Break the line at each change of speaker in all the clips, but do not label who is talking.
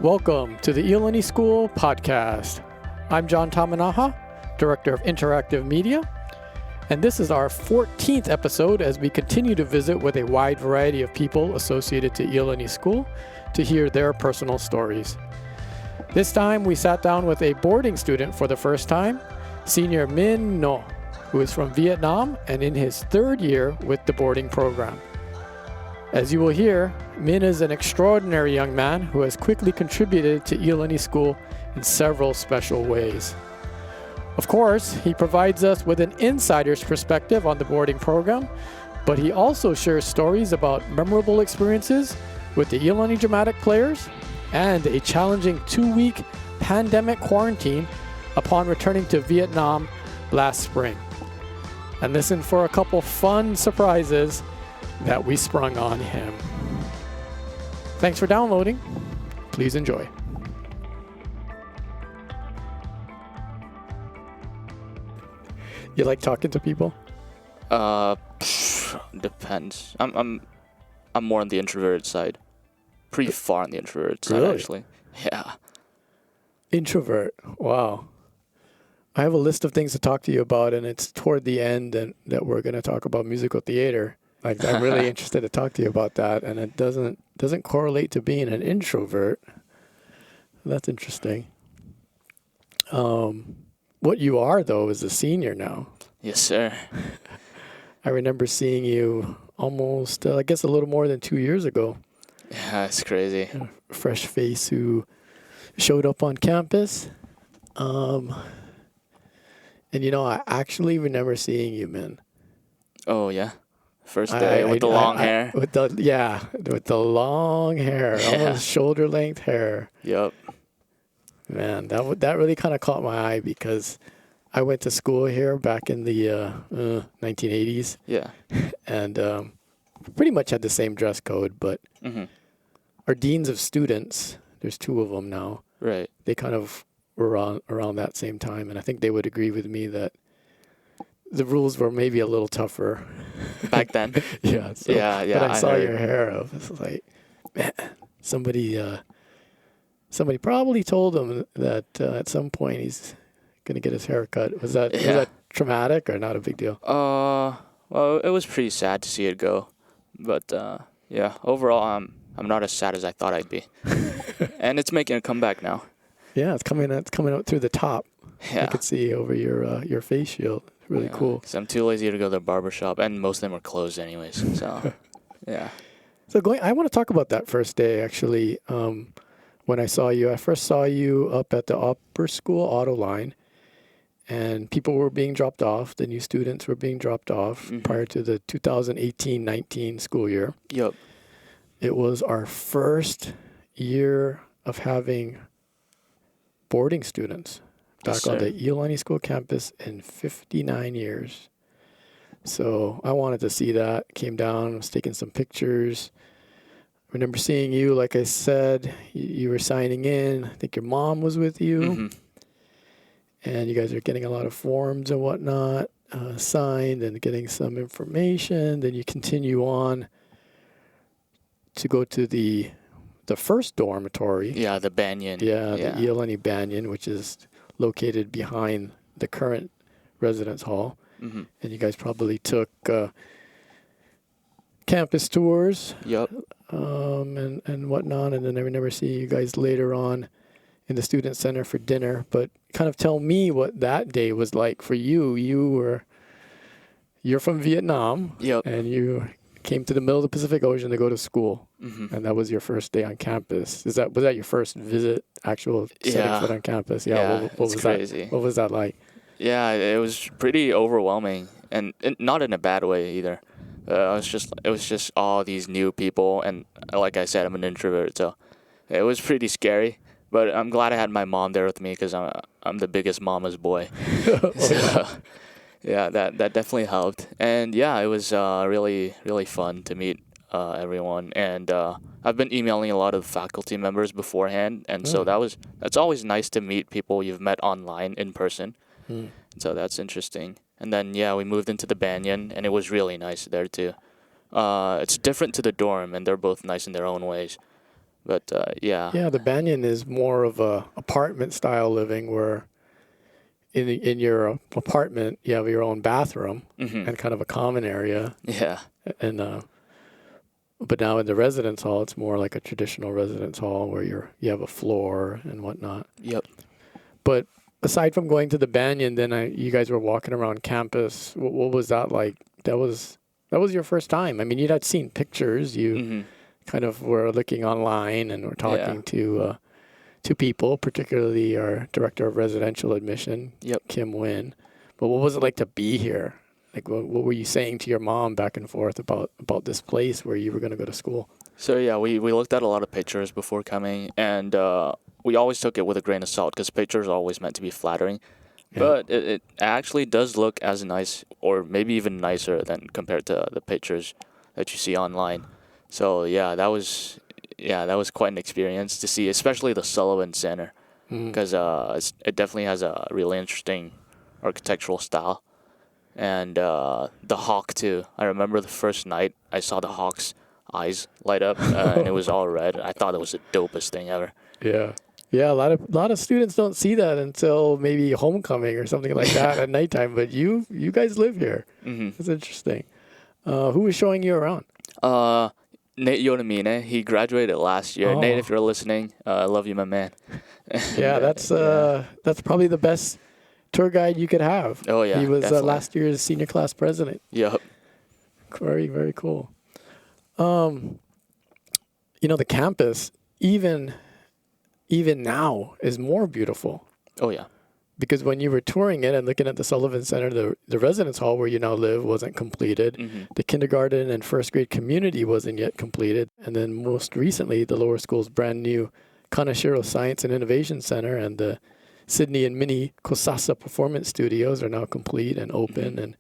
Welcome to the Iolani School podcast. I'm John Tamanaha, Director of Interactive Media, and this is our 14th episode as we continue to visit with a wide variety of people associated to Iolani School to hear their personal stories. This time we sat down with a boarding student for the first time, Senior Minh No, who is from Vietnam and in his third year with the boarding program. As you will hear, Minh is an extraordinary young man who has quickly contributed to Iolani School in several special ways. Of course, he provides us with an insider's perspective on the boarding program, but he also shares stories about memorable experiences with the Iolani Dramatic players and a challenging 2-week pandemic quarantine upon returning to Vietnam last spring. And listen for a couple fun surprises that we sprung on him. Thanks for downloading. Please enjoy. You like talking to people?
Depends. I'm more on the introverted side. Pretty far on the introverted side,
Really?
actually. Yeah.
Introvert. Wow. I have a list of things to talk to you about, and it's toward the end and that we're going to talk about musical theater. Like, I'm really interested to talk to you about that, and it doesn't correlate to being an introvert. That's interesting. What you are, though, is a senior now.
Yes, sir.
I remember seeing you almost, I guess, a little more than 2 years ago.
Yeah, it's crazy.
A fresh face who showed up on campus. And, I actually remember seeing you, man.
Oh, yeah? First day with the long hair.
With the long hair, almost shoulder length hair.
Yep.
Man, that really kind of caught my eye because I went to school here back in the 1980s.
Yeah.
And pretty much had the same dress code, but our deans of students, there's 2 of them now.
Right.
They kind of were around that same time, and I think they would agree with me that the rules were maybe a little tougher
back then.
Yeah. So,
yeah.
But I saw your hair. I was like, man, somebody probably told him that at some point he's gonna get his hair cut. Was that traumatic or not a big deal?
Well, it was pretty sad to see it go, but yeah. Overall, I'm not as sad as I thought I'd be, and it's making a comeback now.
Yeah, it's coming out through the top.
Yeah.
I could see over your face shield. Really cool.
Because I'm too lazy to go to the barber shop, and most of them are closed anyways. So, yeah.
So I want to talk about that first day, actually. When I first saw you up at the upper school auto line, and people were being dropped off. The new students were being dropped off prior to the 2018-19 school year.
Yep.
It was our first year of having boarding students back on the Iolani School campus in 59 years. So I wanted to see that. Came down, was taking some pictures. I remember seeing you, like I said, you were signing in. I think your mom was with you. And you guys are getting a lot of forms and whatnot signed and getting some information. Then you continue on to go to the first dormitory.
Yeah, the Banyan.
Yeah, the Iolani Banyan, which is located behind the current residence hall. And you guys probably took campus tours.
Yep.
And whatnot. And then I remember seeing you guys later on in the student center for dinner. But kind of tell me what that day was like for you. You're from Vietnam.
Yep.
And you came to the middle of the Pacific Ocean to go to school. And that was your first day on campus. Was that your first visit, actual setting foot on campus? Yeah. What was
crazy.
What was that like?
Yeah, it was pretty overwhelming, and not in a bad way either. It was just all these new people, and like I said, I'm an introvert, so it was pretty scary. But I'm glad I had my mom there with me because I'm the biggest mama's boy. So, yeah, that definitely helped. And yeah, it was really, really fun to meet everyone. And I've been emailing a lot of faculty members beforehand, and so that's always nice to meet people you've met online in person. So that's interesting. And then, we moved into the Banyan, and it was really nice there, too. It's different to the dorm, and they're both nice in their own ways. But yeah.
Yeah, the Banyan is more of a apartment style living where in your apartment you have your own bathroom
Hmm.
and kind of a common area,
Yeah.
and but now in the residence hall it's more like a traditional residence hall where you have a floor and whatnot.
Yep.
But aside from going to the Banyan, then you guys were walking around campus. What was that like? That was your first time. I mean, you'd had seen pictures. You
Hmm.
kind of were looking online and were
Yeah.
talking to people, particularly our director of residential admission,
Yep.
Kim Wynn. But what was it like to be here? Like, what were you saying to your mom back and forth about this place where you were going to go to school?
So yeah, we looked at a lot of pictures before coming, and we always took it with a grain of salt because pictures are always meant to be flattering.
Yeah.
But it actually does look as nice, or maybe even nicer than compared to the pictures that you see online. So yeah, that was quite an experience to see, especially the Sullivan Center, because it definitely has a really interesting architectural style, and the hawk too. I remember the first night I saw the hawk's eyes light up, and it was all red. I thought it was the dopest thing ever.
Yeah. Yeah, a lot of students don't see that until maybe homecoming or something like that at nighttime. But you guys live here.
Hmm.
It's interesting. Who was showing you around?
Nate Iolani, he graduated last year.
Oh.
Nate, if you're listening, I love you, my man.
Yeah, that's probably the best tour guide you could have.
Oh, yeah,
He was
definitely.
last year's senior class president.
Yep.
Very, very cool. The campus, even now, is more beautiful.
Oh, yeah.
Because when you were touring it and looking at the Sullivan Center, the residence hall where you now live wasn't completed.
Hmm.
The kindergarten and first grade community wasn't yet completed. And then most recently, the lower school's brand new Kanashiro Science and Innovation Center and the Sydney and Minnie Kosasa Performance Studios are now complete and open and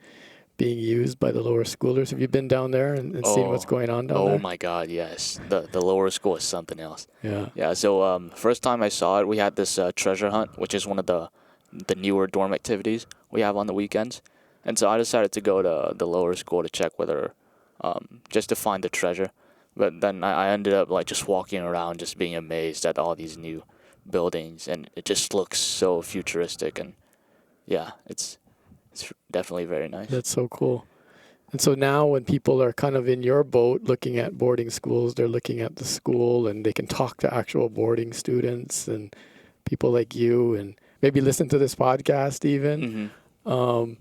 being used by the lower schoolers. Have you been down there and seen what's going on down there?
Oh, my God, yes. The lower school is something else.
Yeah.
Yeah, so first time I saw it, we had this treasure hunt, which is one of the newer dorm activities we have on the weekends. And so I decided to go to the lower school to check whether, just to find the treasure. But then I ended up like just walking around, just being amazed at all these new buildings, and it just looks so futuristic. And yeah, it's definitely very nice.
That's so cool. And so now when people are kind of in your boat looking at boarding schools, they're looking at the school and they can talk to actual boarding students and people like you and maybe listen to this podcast even.
Hmm.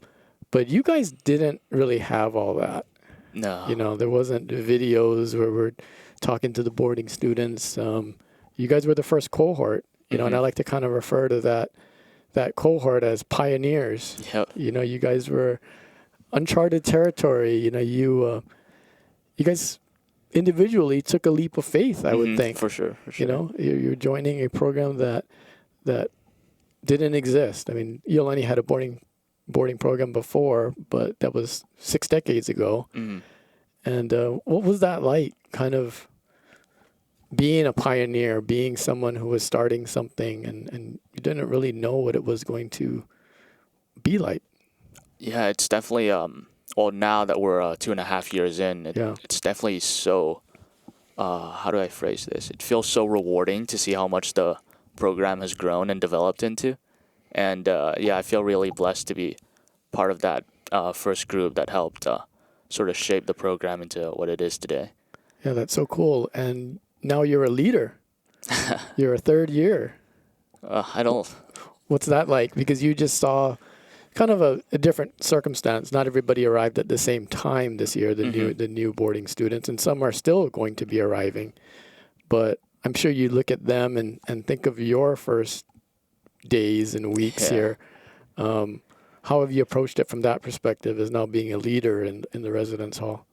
But you guys didn't really have all that.
No.
There wasn't videos where we're talking to the boarding students. You guys were the first cohort, and I like to kind of refer to that cohort as pioneers.
Yep.
You guys were uncharted territory. You guys individually took a leap of faith, I would think.
For sure.
You're joining a program that didn't exist. I mean, Iolani had a boarding program before, but that was 6 decades ago.
Hmm.
And what was that like, kind of being a pioneer, being someone who was starting something and you didn't really know what it was going to be like?
Yeah, it's definitely, well, now that we're 2.5 years in, it's definitely so, how do I phrase this? It feels so rewarding to see how much the program has grown and developed into. And I feel really blessed to be part of that first group that helped sort of shape the program into what it is today.
Yeah, that's so cool. And now you're a leader. You're a third year.
I don't...
What's that like? Because you just saw kind of a different circumstance. Not everybody arrived at the same time this year, the new boarding students, and some are still going to be arriving. But I'm sure you look at them and think of your first days and weeks here. How have you approached it from that perspective as now being a leader in the residence hall?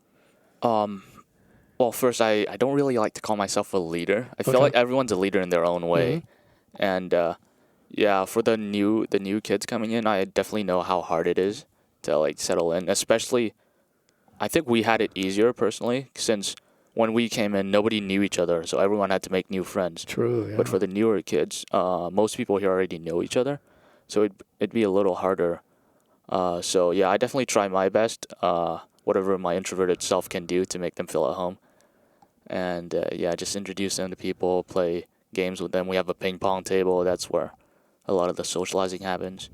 Well, first, I don't really like to call myself a leader. I feel like everyone's a leader in their own way. And for the new kids coming in, I definitely know how hard it is to like settle in. Especially, I think we had it easier personally since when we came in, nobody knew each other, so everyone had to make new friends.
True. Yeah.
But for the newer kids, most people here already know each other, so it'd be a little harder. I definitely try my best, whatever my introverted self can do to make them feel at home. and yeah, just introduce them to people, play games with them. We have a ping pong table. That's where a lot of the socializing happens.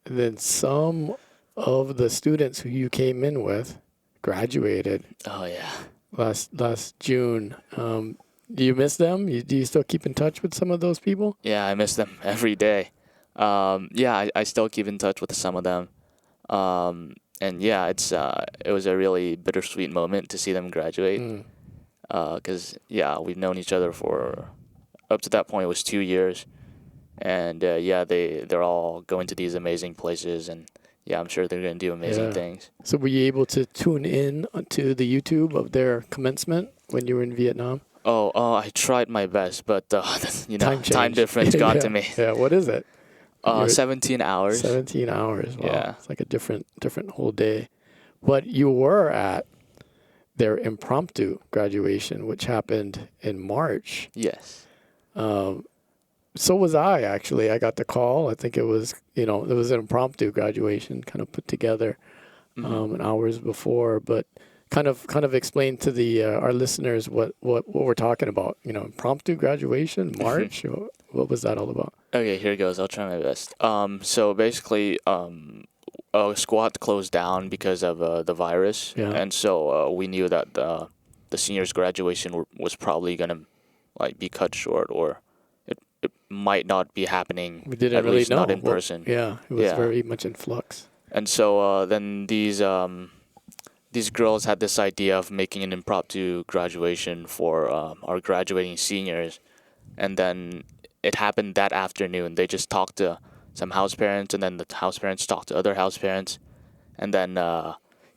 And then some of the students who you came in with graduated
Oh yeah.
last June. Do you miss them? Do you still keep in touch with some of those people?
Yeah, I miss them every day. Yeah, I still keep in touch with some of them. And yeah, it was a really bittersweet moment to see them graduate.
Mm.
Because yeah, we've known each other for up to that point it was 2 years, and yeah, they're all going to these amazing places, and yeah, I'm sure they're going to do amazing
Yeah.
things.
So were you able to tune in to the YouTube of their commencement when you were in Vietnam?
I tried my best, but time
change.
difference got
Yeah.
to me.
Yeah, what is it?
17 hours.
17 hours. Wow.
Yeah.
It's like a different whole day. But you were at their impromptu graduation, which happened in March.
Yes.
So was I, actually. I got the call. I think it was an impromptu graduation kind of put together an hours before, but kind of explain to the our listeners what we're talking about. Impromptu graduation, March. What was that all about?
Okay, here goes. I'll try my best. So basically, squad closed down because of the virus,
Yeah.
and so we knew that the seniors' graduation was probably gonna be cut short, or it might not be happening.
We didn't
at
really
least
know.
not in person.
Yeah, it was
Yeah.
very much in flux.
And so then these girls had this idea of making an impromptu graduation for our graduating seniors, and then it happened that afternoon. They just talked to some house parents, and then the house parents talked to other house parents, and then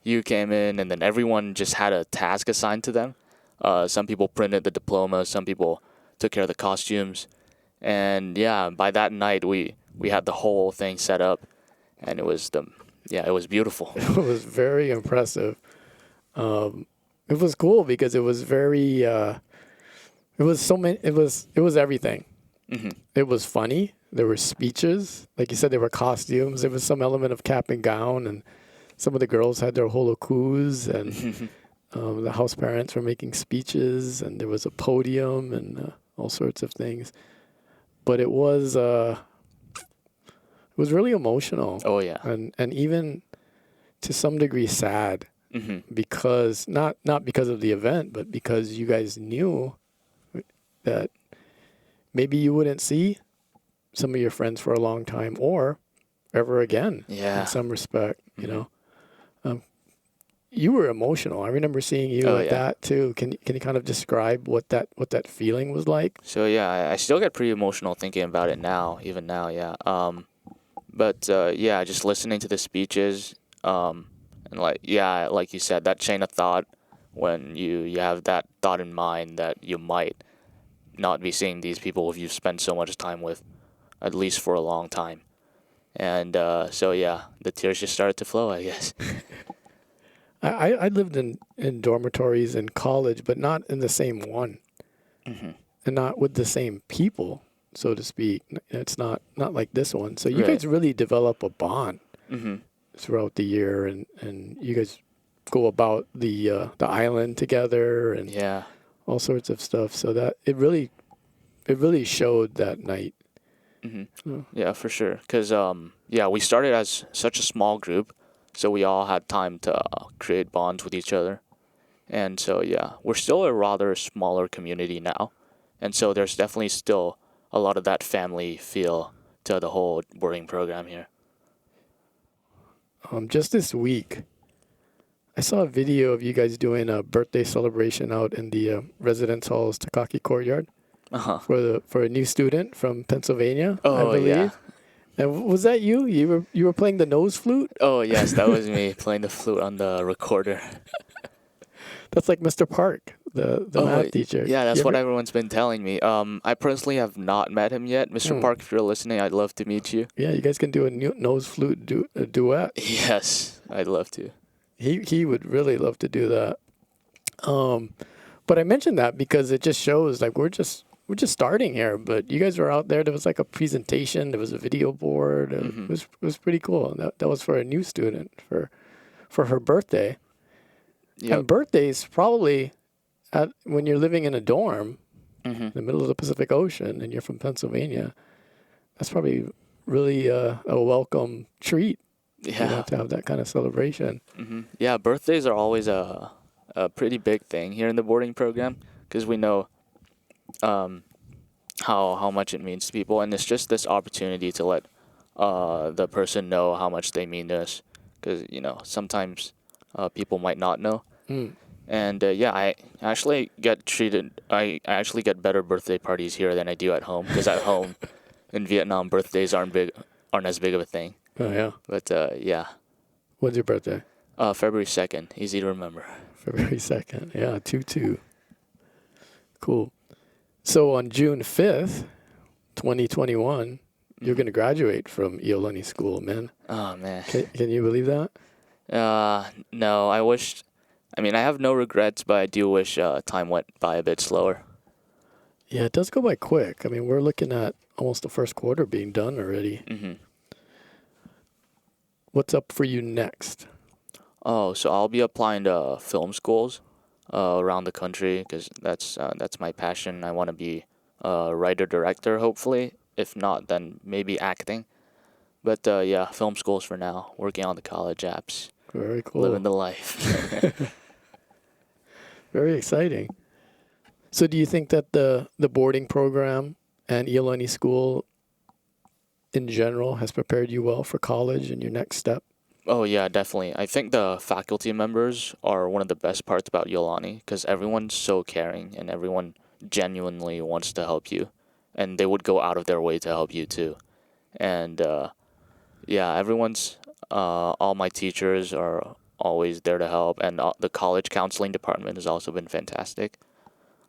you came in, and then everyone just had a task assigned to them. Some people printed the diplomas, some people took care of the costumes, and yeah, by that night we had the whole thing set up, and it was beautiful.
It was very impressive. It was cool because it was very. It was so many. It was everything.
Mm-hmm.
It was funny. There were speeches, like you said. There were costumes. There was some element of cap and gown, and some of the girls had their holocues, and the house parents were making speeches, and there was a podium and all sorts of things. But it was really emotional.
Oh yeah.
And even to some degree sad, because not because of the event, but because you guys knew that maybe you wouldn't see some of your friends for a long time or ever again.
Yeah.
In some respect, you know. You were emotional. I remember seeing you like that too. Can you kind of describe what that feeling was like?
So yeah, I still get pretty emotional thinking about it now, even now, yeah. But yeah, just listening to the speeches, and like you said, that chain of thought when you have that thought in mind that you might not be seeing these people if you've spent so much time with, at least for a long time. And so yeah, the tears just started to flow, I guess.
I lived in dormitories in college, but not in the same one, and not with the same people, so to speak. It's not like this one. So you guys really develop a bond throughout the year, and you guys go about the island together and all sorts of stuff. So that it really showed that night.
Yeah, for sure. Because we started as such a small group. So we all had time to create bonds with each other. And so, yeah, we're still a rather smaller community now. And so there's definitely still a lot of that family feel to the whole boarding program here.
Just this week, I saw a video of you guys doing a birthday celebration out in the residence hall's Takaki Courtyard for a new student from Pennsylvania, I believe.
Yeah.
And was that you? You were playing the nose flute?
Oh, yes, that was me playing the flute on the recorder.
That's like Mr. Park, the math teacher.
Yeah, that's what everyone's been telling me. I personally have not met him yet. Mr. Park, if you're listening, I'd love to meet you.
Yeah, you guys can do a nose flute duet.
Yes, I'd love to.
He would really love to do that. But I mentioned that because it just shows like we're just starting here, but you guys were out there. There was like a presentation. There was a video board. It was pretty cool. And that was for a new student for her birthday.
Yep.
And birthdays probably, when you're living in a dorm
Mm-hmm.
in the middle of the Pacific Ocean and you're from Pennsylvania, that's probably really a welcome treat,
Yeah.
to have that kind of celebration.
Mm-hmm. Yeah, birthdays are always a pretty big thing here in the boarding program because we know um, how much it means to people, and it's just this opportunity to let the person know how much they mean to us because sometimes people might not know.
Mm.
And yeah, I actually get treated. I actually get better birthday parties here than I do at home because at home in Vietnam birthdays aren't as big of a thing.
Oh, yeah.
But yeah,
When's your birthday?
February 2nd, easy to remember.
February 2nd. Yeah, 2/2. Cool. So on June 5th, 2021, you're going to graduate from Iolani School, man.
Oh man.
Can you believe that?
No, I wish. I mean, I have no regrets, but I do wish time went by a bit slower.
Yeah, it does go by quick. I mean, we're looking at almost the first quarter being done already.
Mm-hmm.
What's up for you next?
Oh, so I'll be applying to film schools around the country because that's my passion. I want to be a writer director, hopefully. If not, then maybe acting. But yeah, film schools for now. Working on the college apps,
Very cool.
living the life.
Very exciting. So do you think that the boarding program and Iolani School in general has prepared you well for college and your next step?
Oh yeah, definitely. I think the faculty members are one of the best parts about Iolani because everyone's so caring and everyone genuinely wants to help you, and they would go out of their way to help you too. And yeah, all my teachers are always there to help, and the college counseling department has also been fantastic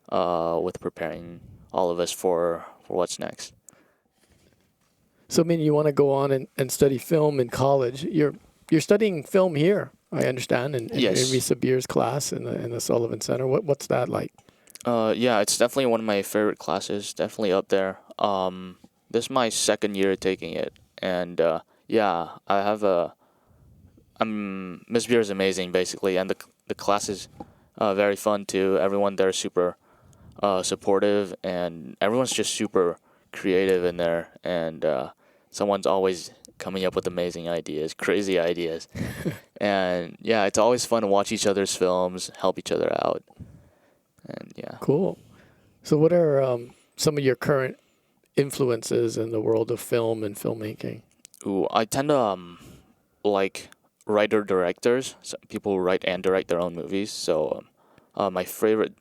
with preparing all of us for what's next.
So, I mean, you want to go on and study film in college. You're studying film here, I understand, in
Yes.
Amy Sabir's class in the Sullivan Center. What's that like?
Yeah, it's definitely one of my favorite classes. Definitely up there. This is my second year taking it, and yeah, Miss Beer is amazing, basically, and the class is very fun too. Everyone there is super supportive, and everyone's just super creative in there, and someone's always coming up with amazing ideas, crazy ideas, and yeah, it's always fun to watch each other's films, help each other out, and yeah.
Cool. So, what are some of your current influences in the world of film and filmmaking?
Ooh, I tend to like writer directors, so people who write and direct their own movies. So my favorite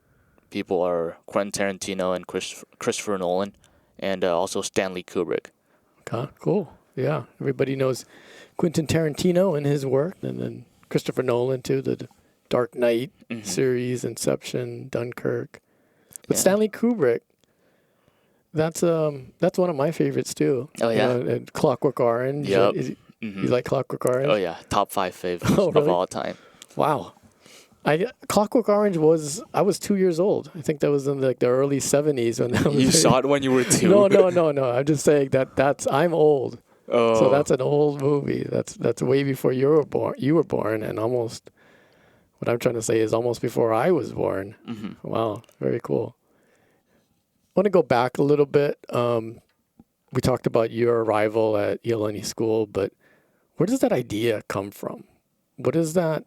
people are Quentin Tarantino and Christopher Nolan, and also Stanley Kubrick.
Okay, cool. Yeah, everybody knows Quentin Tarantino and his work, and then Christopher Nolan too, the Dark Knight
Mhm.
series, Inception, Dunkirk. But
Yeah.
Stanley Kubrick, that's one of my favorites too.
Oh, yeah?
And Clockwork Orange.
Yep.
You like Clockwork Orange?
Oh yeah, top 5 favorites
Oh,
of
really?
all time.
Wow. Clockwork Orange I was 2 years old. I think that was in the early 70s when that was.
You saw it when you were 2?
No. I'm just saying I'm old.
Oh.
So that's an old movie. That's way before you were born. You were born, and almost. What I'm trying to say is almost before I was born.
Mhm.
Wow, very cool. I want to go back a little bit. We talked about your arrival at Iolani School, but where does that idea come from? What is that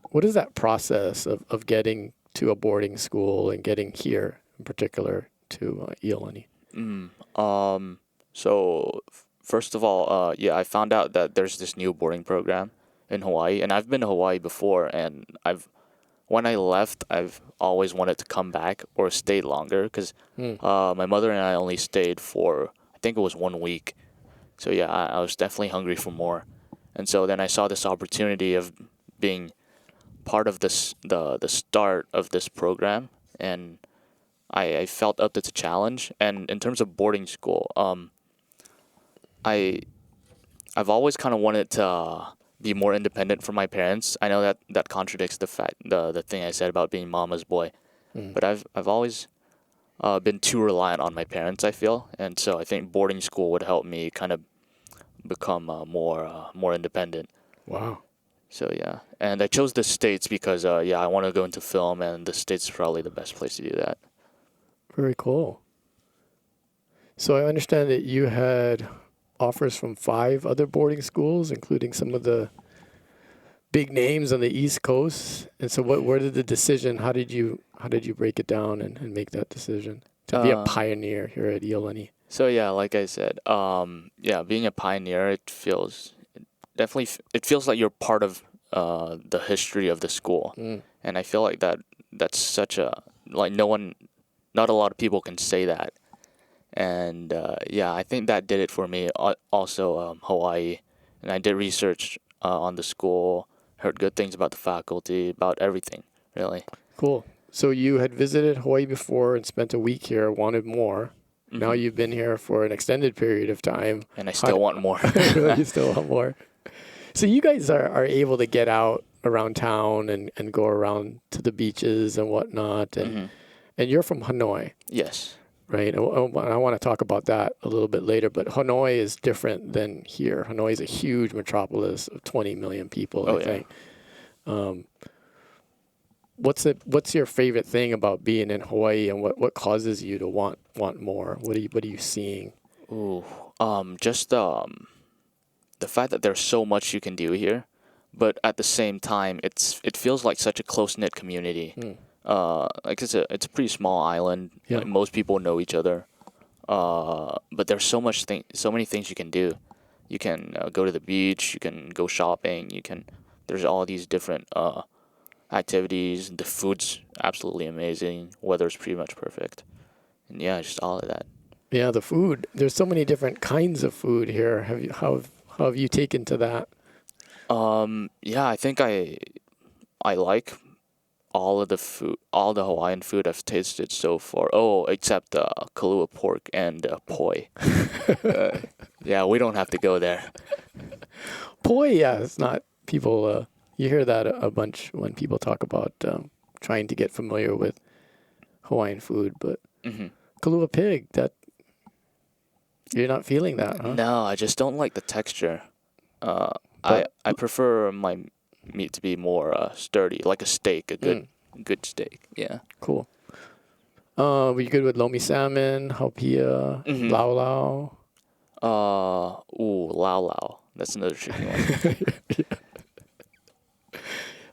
process of getting to a boarding school and getting here in particular to Iolani?
So first of all, yeah, I found out that there's this new boarding program in Hawaii, and I've been to Hawaii before, and when I left, I've always wanted to come back or stay longer because my mother and I only stayed for, I think it was 1 week. So yeah, I was definitely hungry for more. And so then I saw this opportunity of being part of the start of this program, and I felt up to the challenge. And in terms of boarding school, I've always kind of wanted to be more independent from my parents. I know that contradicts the thing I said about being mama's boy, but I've always been too reliant on my parents, I feel, and so I think boarding school would help me kind of become more independent.
Wow.
So yeah, and I chose the States because I want to go into film, and the States is probably the best place to do that.
Very cool. So I understand that you had offers from 5 other boarding schools, including some of the big names on the East Coast. And so where did the decision, how did you break it down and make that decision to be a pioneer here at Iolani?
So yeah, like I said, being a pioneer, it definitely feels like you're part of the history of the school, and I feel like that's such a like not a lot of people can say that, and I think that did it for me. Also, Hawaii, and I did research on the school, heard good things about the faculty, about everything, really.
Cool. So you had visited Hawaii before and spent a week here, wanted more. Now you've been here for an extended period of time.
And I still want more.
You still want more. So you guys are able to get out around town and go around to the beaches and whatnot. And you're from Hanoi.
Yes.
Right. And I want to talk about that a little bit later. But Hanoi is different than here. Hanoi is a huge metropolis of 20 million people, I think. What's your favorite thing about being in Hawaii, and what causes you to want more? What are you seeing?
Ooh, just the fact that there's so much you can do here, but at the same time, it feels like such a close knit community. Like it's a pretty small island.
Yeah.
Like most people know each other. But there's so many things you can do. You can go to the beach. You can go shopping. There's all these different activities. The food's absolutely amazing. Weather's pretty much perfect, and just all of that.
Yeah, the food. There's so many different kinds of food here. How have you taken to that?
I think I like all of the food, all the Hawaiian food I've tasted so far. Oh, except Kahlua pork and poi. We don't have to go there.
Poi, it's not people. You hear that a bunch when people talk about trying to get familiar with Hawaiian food, but Kahlua pig, that you're not feeling that, huh?
No, I just don't like the texture. I prefer my meat to be more sturdy, like a steak, a good steak. Yeah.
Cool. Were you good with lomi salmon, haupia, lau lau?
Lau lau. That's another tricky one.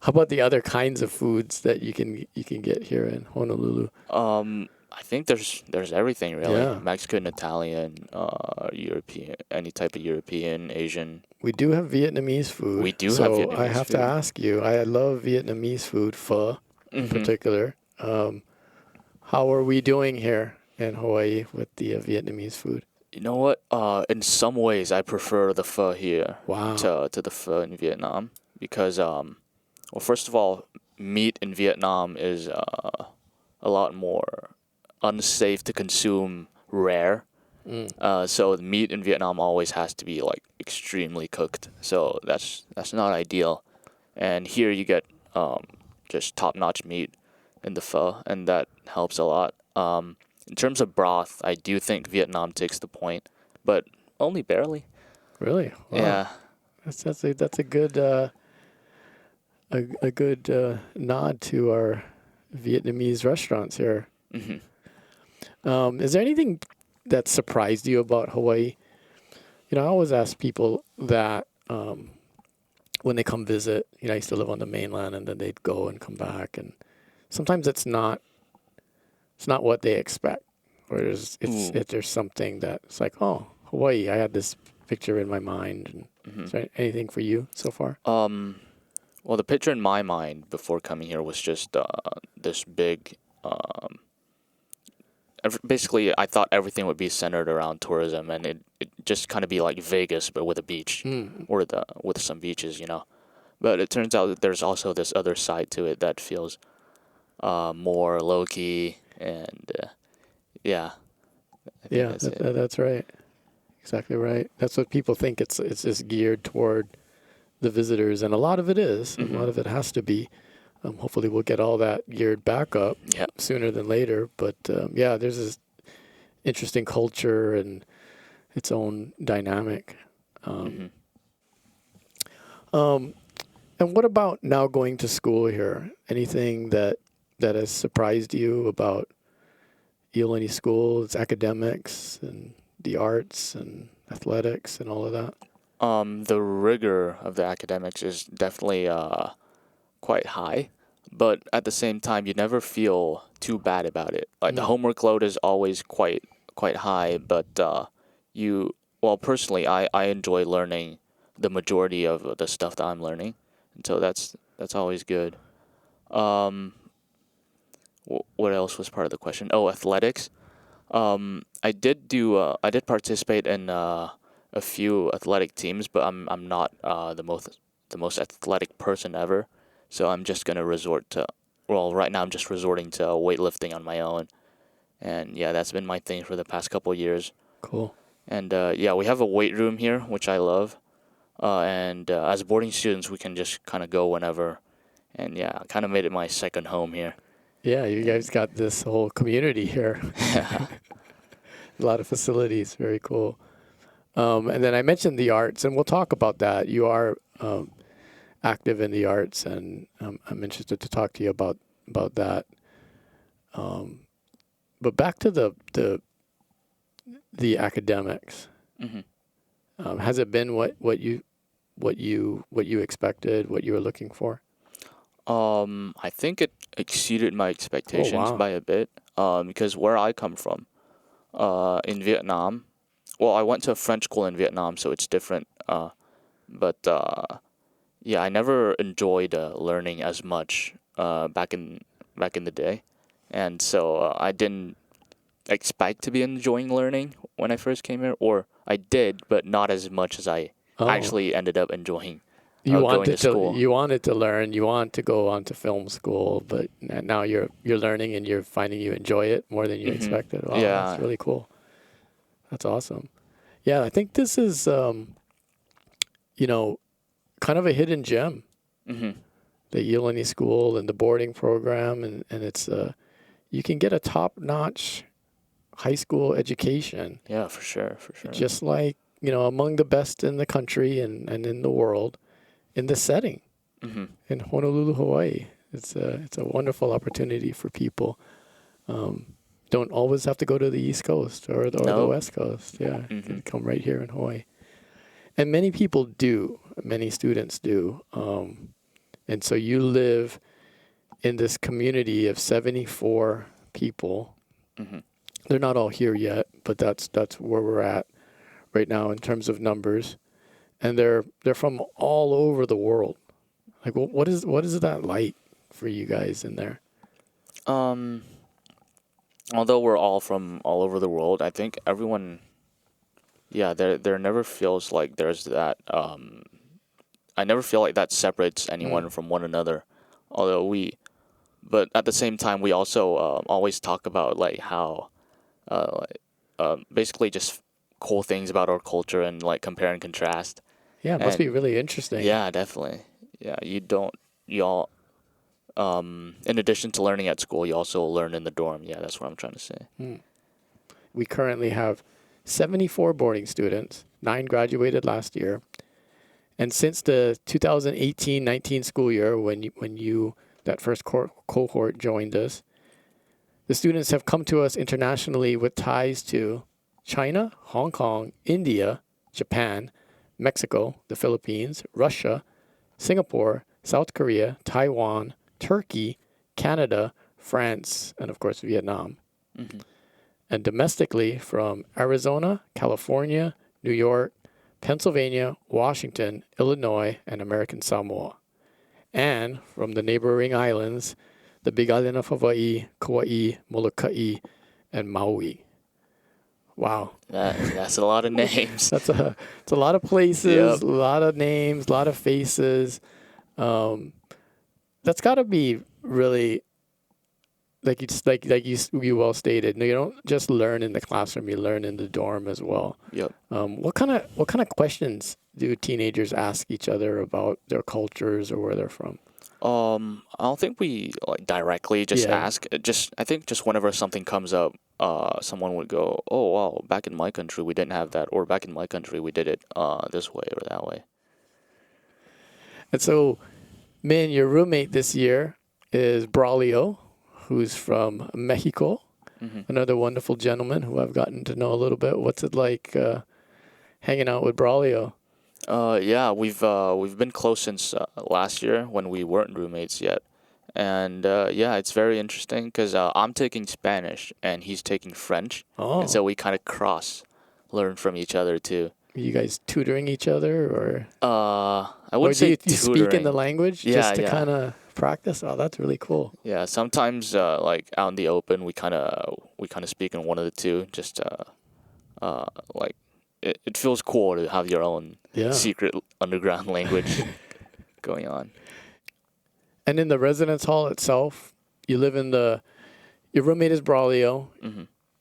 How about the other kinds of foods that you can get here in Honolulu?
I think there's everything really.
Yeah.
Mexican, Italian, European, any type of European, Asian.
We do have Vietnamese food.
We do have Vietnamese food.
So I have to ask you, I love Vietnamese food, pho in particular. How are we doing here in Hawaii with the Vietnamese food?
You know what? In some ways, I prefer the pho here
Wow.
to the pho in Vietnam because, first of all, meat in Vietnam is a lot more unsafe to consume, rare. So the meat in Vietnam always has to be like extremely cooked. So that's not ideal. And here you get just top-notch meat in the pho, and that helps a lot. In terms of broth, I do think Vietnam takes the point, but only barely.
Really? Wow.
Yeah.
That's a good a good nod to our Vietnamese restaurants here. Is there anything that surprised you about Hawaii? I always ask people that when they come visit. I used to live on the mainland, and then they'd go and come back, and sometimes it's not what they expect, or there's something that's like, oh, Hawaii, I had this picture in my mind. And is there anything for you so far?
Well, the picture in my mind before coming here was just this big. Basically, I thought everything would be centered around tourism, and it just kind of be like Vegas, but with a beach, or with some beaches, But it turns out that there's also this other side to it that feels more low key, and
That's right. Exactly right. That's what people think. It's just geared toward the visitors, and a lot of it is. A lot of it has to be. Hopefully, we'll get all that geared back up sooner than later. But there's this interesting culture and its own dynamic. And what about now going to school here? Anything that has surprised you about Iolani School, its academics and the arts and athletics and all of that?
The rigor of the academics is definitely quite high, but at the same time, you never feel too bad about it. Like the homework load is always quite high, but personally, I enjoy learning the majority of the stuff that I'm learning, and so that's always good. Um, what else was part of the question? Oh, athletics. I did participate in a few athletic teams, but I'm not the most athletic person ever. So I'm just gonna resort to right now I'm just resorting to weightlifting on my own, and yeah, that's been my thing for the past couple years.
Cool.
And yeah, we have a weight room here, which I love. And as boarding students, we can just kind of go whenever, and yeah, I kind of made it my second home here.
Yeah, you guys got this whole community here. A lot of facilities. Very cool. And then I mentioned the arts, and we'll talk about that. You are active in the arts, and I'm interested to talk to you about that. But back to the academics.
Mm-hmm.
Has it been what you expected, what you were looking for?
I think it exceeded my expectations
wow.
by a bit. Because where I come from, in Vietnam, well, I went to a French school in Vietnam, so it's different. But yeah, I never enjoyed learning as much back in the day, and so I didn't expect to be enjoying learning when I first came here, or I did, but not as much as I
Oh,
actually ended up enjoying
you
going to
wanted
school.
you wanted to learn, you want to go on to film school, but now you're learning and you're finding you enjoy it more than you
Mm-hmm.
expected. Wow,
Yeah.
that's really cool. That's awesome. Yeah, I think this is kind of a hidden gem.
Mm-hmm.
The Iolani School and the boarding program, and it's you can get a top-notch high school education,
Yeah, for sure.
just like among the best in the country and in the world, in this setting
Mm-hmm.
in Honolulu, Hawaii. It's a wonderful opportunity for people. Don't always have to go to the East Coast or the West Coast. Yeah, you can come right here in Hawaii. And many people do. Many students do. And so you live in this community of 74 people.
Mm-hmm.
They're not all here yet, but that's where we're at right now in terms of numbers. And they're from all over the world. Like, what is that like for you guys in there?
Although we're all from all over the world, I think everyone, yeah, there never feels like there's that. I never feel like that separates anyone from one another. But at the same time, we also always talk about like how, basically just cool things about our culture and like compare and contrast.
Yeah, it must be really interesting.
Yeah, definitely. Yeah, you all, in addition to learning at school, you also learn in the dorm. Yeah, that's what I'm trying to say.
We currently have 74 boarding students. 9 graduated last year. And since the 2018-19 school year, when you that first cohort joined us, the students have come to us internationally with ties to China, Hong Kong, India, Japan, Mexico, the Philippines, Russia, Singapore, South Korea, Taiwan, Turkey, Canada, France, and of course Vietnam.
Mm-hmm.
And domestically from Arizona, California, New York, Pennsylvania, Washington, Illinois, and American Samoa. And from the neighboring islands, the Big Island of Hawaii, Kauai, Molokai, and Maui. Wow.
That's a lot of names.
It's a lot of places, a lot of names, a lot of faces. That's got to be really, like you well stated. No, you don't just learn in the classroom; you learn in the dorm as well.
Yep.
What kind of questions do teenagers ask each other about their cultures or where they're from?
I don't think we like directly just ask. I think just whenever something comes up, someone would go, "Oh wow, back in my country we didn't have that," or "Back in my country we did it this way or that way."
And so, Min, your roommate this year is Braulio, who's from Mexico. Another wonderful gentleman who I've gotten to know a little bit. What's it like hanging out with Braulio?
Yeah, we've been close since last year when we weren't roommates yet, and yeah, it's very interesting because I'm taking Spanish and he's taking French, and so we kind of learn from each other too.
Are you guys tutoring each other, or
I wouldn't
do
say
you
tutoring.
speak in the language just to kind of practice? Oh, that's really cool.
Yeah, sometimes like out in the open, we kind of speak in one of the two. Just like it feels cool to have your own secret underground language going on.
And in the residence hall itself, you live in your roommate is Braulio.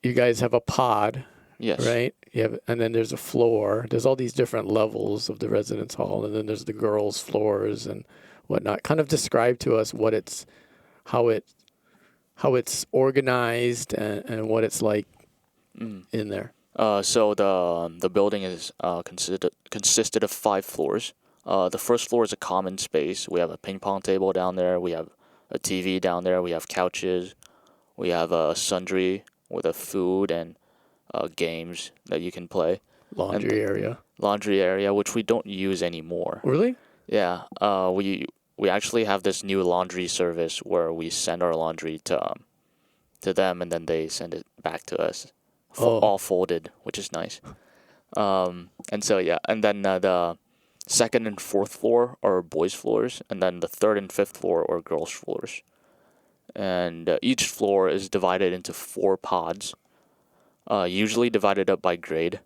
You guys have a pod.
Yes.
Right? And then there's a floor. There's all these different levels of the residence hall, and then there's the girls' floors and whatnot. Kind of describe to us how it's organized and what it's like in there.
So the building is consisted of 5 floors. The first floor is a common space. We have a ping pong table down there. We have a TV down there. We have couches. We have a sundry with a food and games that you can play.
Laundry
area, which we don't use anymore.
Really?
Yeah. We actually have this new laundry service where we send our laundry to them, and then they send it back to us, all folded, which is nice. And so yeah, and then the second and fourth floor are boys' floors, and then the third and fifth floor are girls' floors. And each floor is divided into 4 pods. Usually divided up by grade,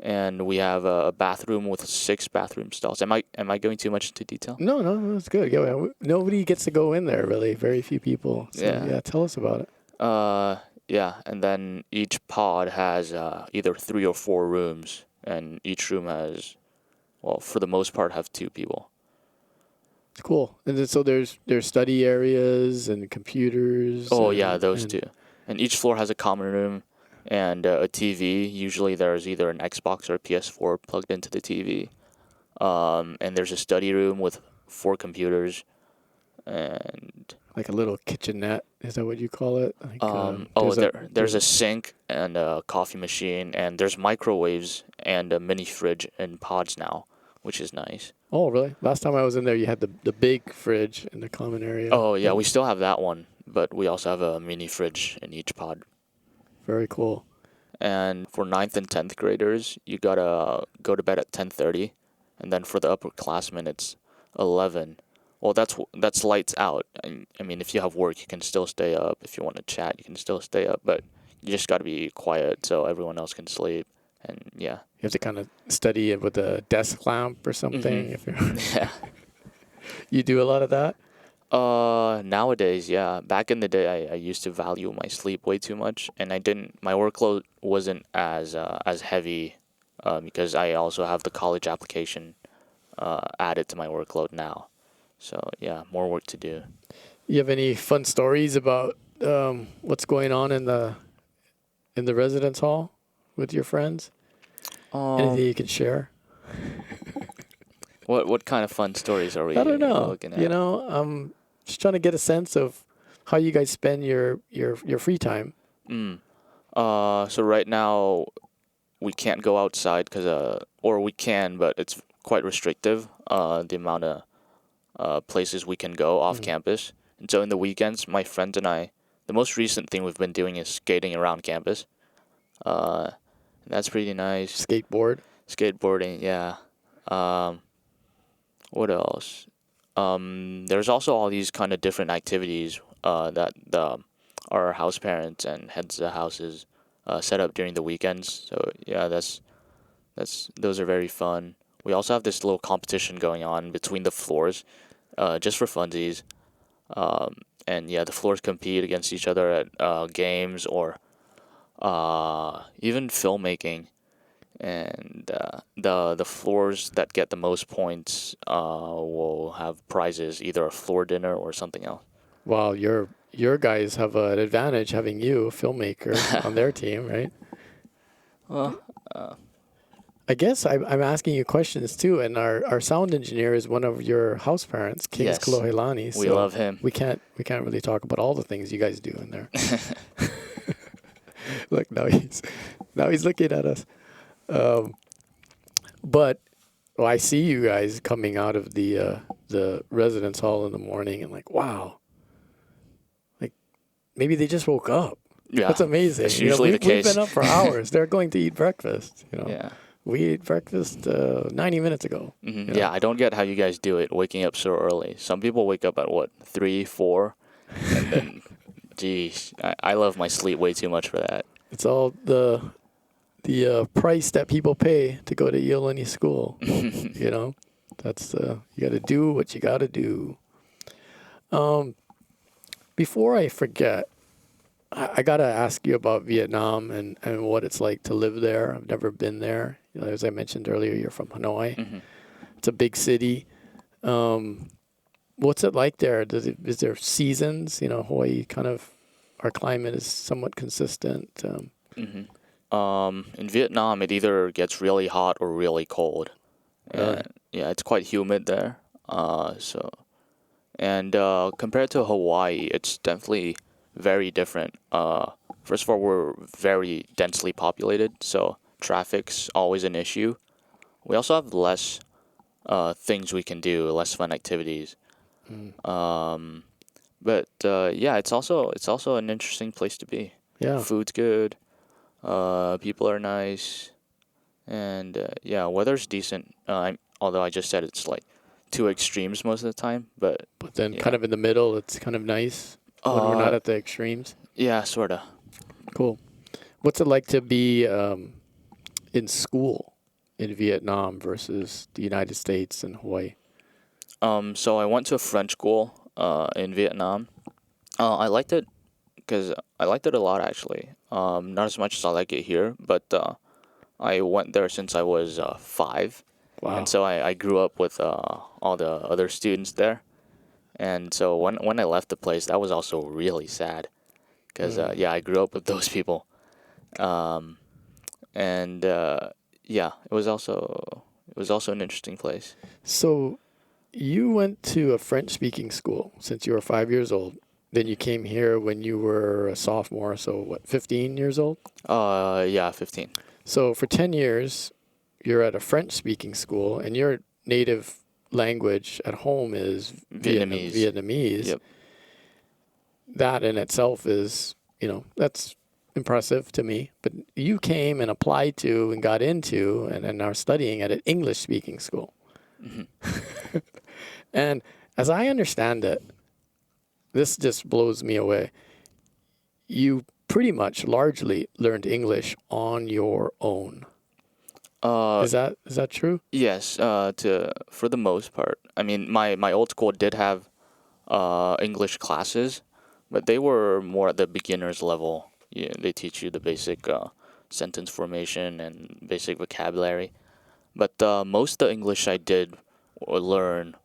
and we have a bathroom with 6 bathroom stalls. Am I going too much into detail?
No, it's good. Yeah, nobody gets to go in there really. Very few people. So, yeah, tell us about it.
Yeah, and then each pod has either 3 or 4 rooms, and each room has, well, for the most part, have 2 people.
It's cool. And then, so there's study areas and computers.
Oh yeah, those 2. And each floor has a common room and a TV. Usually there's either an Xbox or a PS4 plugged into the TV. And there's a study room with 4 computers. And
like a little kitchenette, is that what you call it? Like,
there's a sink and a coffee machine, and there's microwaves and a mini fridge in pods now, which is nice.
Oh, really? Last time I was in there, you had the big fridge in the common area.
Oh, yeah, we still have that one, but we also have a mini fridge in each pod.
Very cool.
And for 9th and 10th graders, you gotta go to bed at 10:30, and then for the upperclassmen, it's 11. Well, that's lights out. I mean, if you have work, you can still stay up. If you want to chat, you can still stay up, but you just gotta be quiet so everyone else can sleep. And yeah,
you have to kind of study it with a desk lamp or something. If you're
yeah,
you do a lot of that.
Nowadays, yeah. Back in the day, I used to value my sleep way too much, and my workload wasn't as heavy, because I also have the college application added to my workload now. So yeah, more work to do.
You have any fun stories about what's going on in the residence hall with your friends? Anything you can share?
What kind of fun stories are we?
I don't know.
Looking at?
I'm just trying to get a sense of how you guys spend your free time.
So right now, we can't go outside or we can, but it's quite restrictive. The amount of places we can go off campus. And so in the weekends, my friends and I, the most recent thing we've been doing is skating around campus. That's pretty nice. Skateboarding, yeah. What else? There's also all these kind of different activities that our house parents and heads of houses set up during the weekends. So yeah, those are very fun. We also have this little competition going on between the floors, just for funsies. And yeah, the floors compete against each other at games or even filmmaking. And the floors that get the most points will have prizes, either a floor dinner or something else.
Wow, your guys have an advantage having you, a filmmaker, on their team, right?
Well,
I guess I'm asking you questions too, and our sound engineer is one of your house parents, King's
Yes.
Iolani.
We love him.
We can't really talk about all the things you guys do in there. Look, now he's looking at us. But I see you guys coming out of the residence hall in the morning, and like, wow, like maybe they just woke up.
Yeah,
That's amazing.
that's usually the
We've
case.
been up for hours. They're going to eat breakfast.
Yeah.
We ate breakfast 90 minutes ago.
Mm-hmm. Yeah, I don't get how you guys do it, waking up so early. Some people wake up at what, 3, 4, and then, geez, I love my sleep way too much for that.
It's all the price that people pay to go to Iolani school. That's you got to do what you got to do. Before I forget, I got to ask you about Vietnam and what it's like to live there. I've never been there. As I mentioned earlier, you're from Hanoi.
Mm-hmm.
It's a big city. What's it like there? Is there seasons? Hawaii kind of, our climate is somewhat consistent.
In Vietnam, it either gets really hot or really cold.
Really?
Yeah, it's quite humid there. Compared to Hawaii, it's definitely very different. First of all, we're very densely populated, so traffic's always an issue. We also have less things we can do, less fun activities. Yeah, it's also an interesting place to be.
Yeah.
Food's good, people are nice, and weather's decent. Although I just said it's like two extremes most of the time, but
then
yeah.
kind of in the middle, it's kind of nice when we're not at the extremes.
Yeah, sorta.
Cool. What's it like to be in school in Vietnam versus the United States and Hawaii?
So I went to a French school in Vietnam. I liked it because I liked it a lot, actually. Not as much as I like it here, but I went there since I was 5.
Wow.
And so I grew up with all the other students there. And so when I left the place, that was also really sad because, I grew up with those people. It was also an interesting place.
So you went to a French-speaking school since you were 5 years old. Then you came here when you were a sophomore, so what, 15 years old?
15.
So for 10 years, you're at a French-speaking school, and your native language at home is Vietnamese.
Yep.
That in itself is, that's impressive to me. But you came and applied to and got into and are studying at an English-speaking school.
Mm-hmm.
And as I understand it, this just blows me away. You pretty much largely learned English on your own. Is that true?
Yes, for the most part. I mean, my old school did have English classes, but they were more at the beginner's level. Yeah, they teach you the basic sentence formation and basic vocabulary. But most of the English I did learn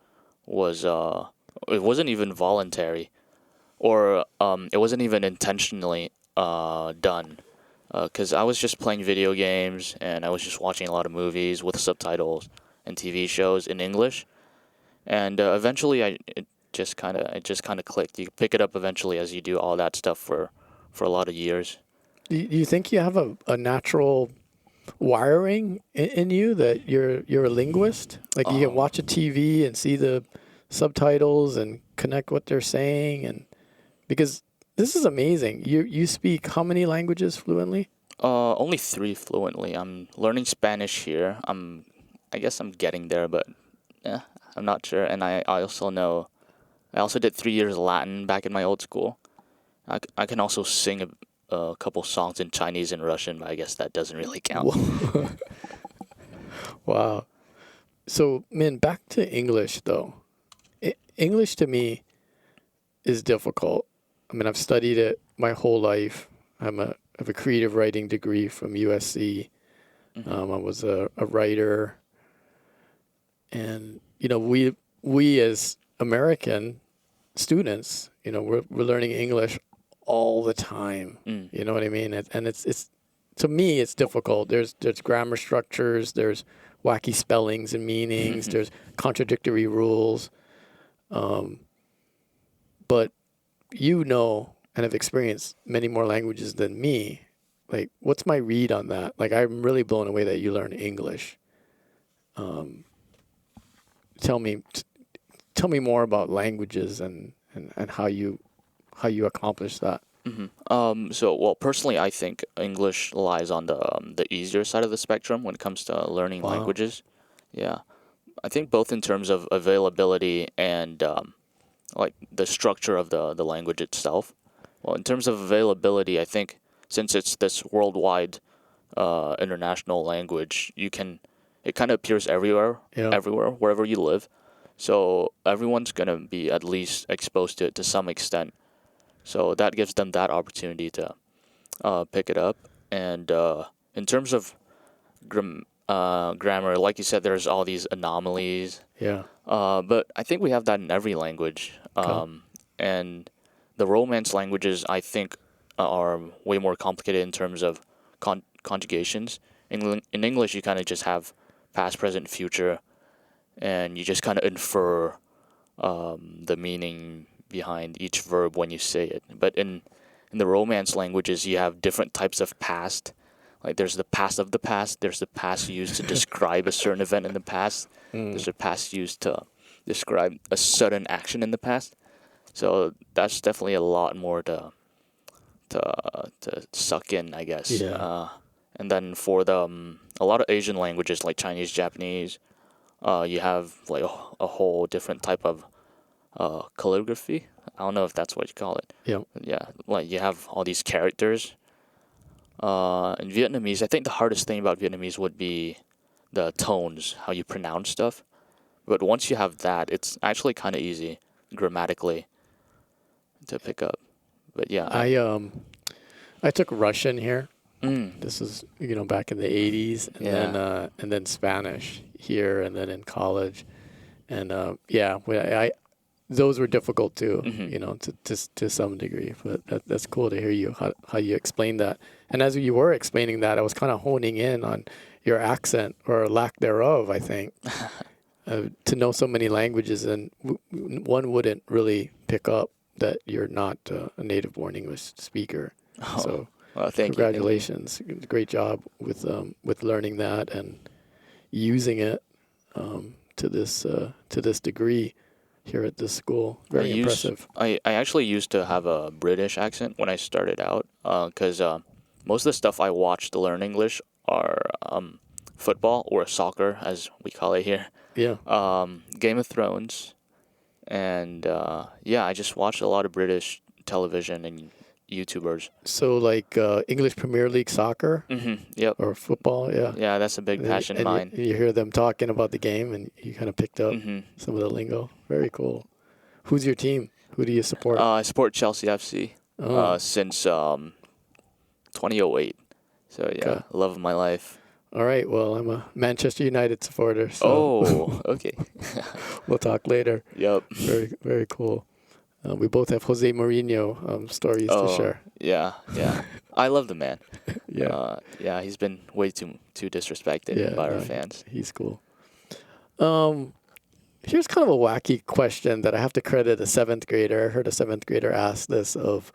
was it wasn't even voluntary, or it wasn't even intentionally done. Because I was just playing video games and I was just watching a lot of movies with subtitles and TV shows in English, and eventually it just kind of clicked. You pick it up eventually as you do all that stuff for a lot of years.
Do you think you have a natural wiring in you that you're a linguist? Like you can watch a TV and see the subtitles and connect what they're saying, and because this is amazing. You speak how many languages fluently?
Only 3 fluently. I'm learning Spanish here. I guess I'm getting there, but I'm not sure. And I also did 3 years Latin back in my old school. I can also sing a couple songs in Chinese and Russian, but I guess that doesn't really count.
Wow. So, Min, back to English though. English to me is difficult. I mean, I've studied it my whole life. I have a creative writing degree from USC.
Mm-hmm.
I was a writer, and we as American students, we're learning English all the time.
Mm.
You know what I mean? And it's to me, it's difficult. There's grammar structures, there's wacky spellings and meanings, there's contradictory rules. But you know and have experienced many more languages than me. Like, what's my read on that? Like, I'm really blown away that you learn English. Tell me more about languages and how you accomplish that.
So, well, personally, I think English lies on the easier side of the spectrum when it comes to learning languages. Yeah, I think both in terms of availability and like the structure of the language itself. Well, in terms of availability, I think since it's this worldwide international language, it kind of appears everywhere, wherever you live. So everyone's gonna be at least exposed to it to some extent. So that gives them that opportunity to pick it up. And in terms of grammar, like you said, there's all these anomalies.
Yeah.
But I think we have that in every language. And the Romance languages, I think, are way more complicated in terms of conjugations. In English, you kind of just have past, present, future, and you just kind of infer the meaning behind each verb when you say it. But in the Romance languages, you have different types of past. Like there's the past of the past. There's the past used to describe a certain event in the past. There's the past used to describe a sudden action in the past. So that's definitely a lot more to suck in, I guess.
Yeah.
And then for a lot of Asian languages like Chinese, Japanese, you have like a whole different type of calligraphy. I don't know if that's what you call it.
Yeah.
Yeah, like you have all these characters. In Vietnamese, I think the hardest thing about Vietnamese would be the tones, how you pronounce stuff. But once you have that, it's actually kind of easy grammatically to pick up. But yeah,
I took Russian here.
Mm.
This is back in the 80s, and then Spanish here, and then in college, and those were difficult too, to some degree. But that's cool to hear how you explain that. And as you were explaining that, I was kind of honing in on your accent or lack thereof. I think to know so many languages, and one wouldn't really pick up that you're not a native-born English speaker.
Oh.
So.
Well, thank
Congratulations.
you.
Great job with learning that and using it to this degree here at this school. Very impressive.
I actually used to have a British accent when I started out because most of the stuff I watch to learn English are football or soccer, as we call it here.
Yeah.
Game of Thrones. And I just watched a lot of British television and YouTubers.
So like English Premier League soccer?
Mm-hmm. Yep.
Or football, yeah.
Yeah, that's a big passion of mine.
You hear them talking about the game and you kind of picked up some of the lingo. Very cool. Who's your team? Who do you support?
I support Chelsea FC since 2008. So yeah, love of my life.
All right. Well, I'm a Manchester United supporter. So
okay.
We'll talk later.
Yep.
Very, very cool. We both have Jose Mourinho stories to share.
Yeah. I love the man.
Yeah.
He's been way too disrespected by our fans.
He's cool. Here's kind of a wacky question that I have to credit a 7th grader. I heard a 7th grader ask this of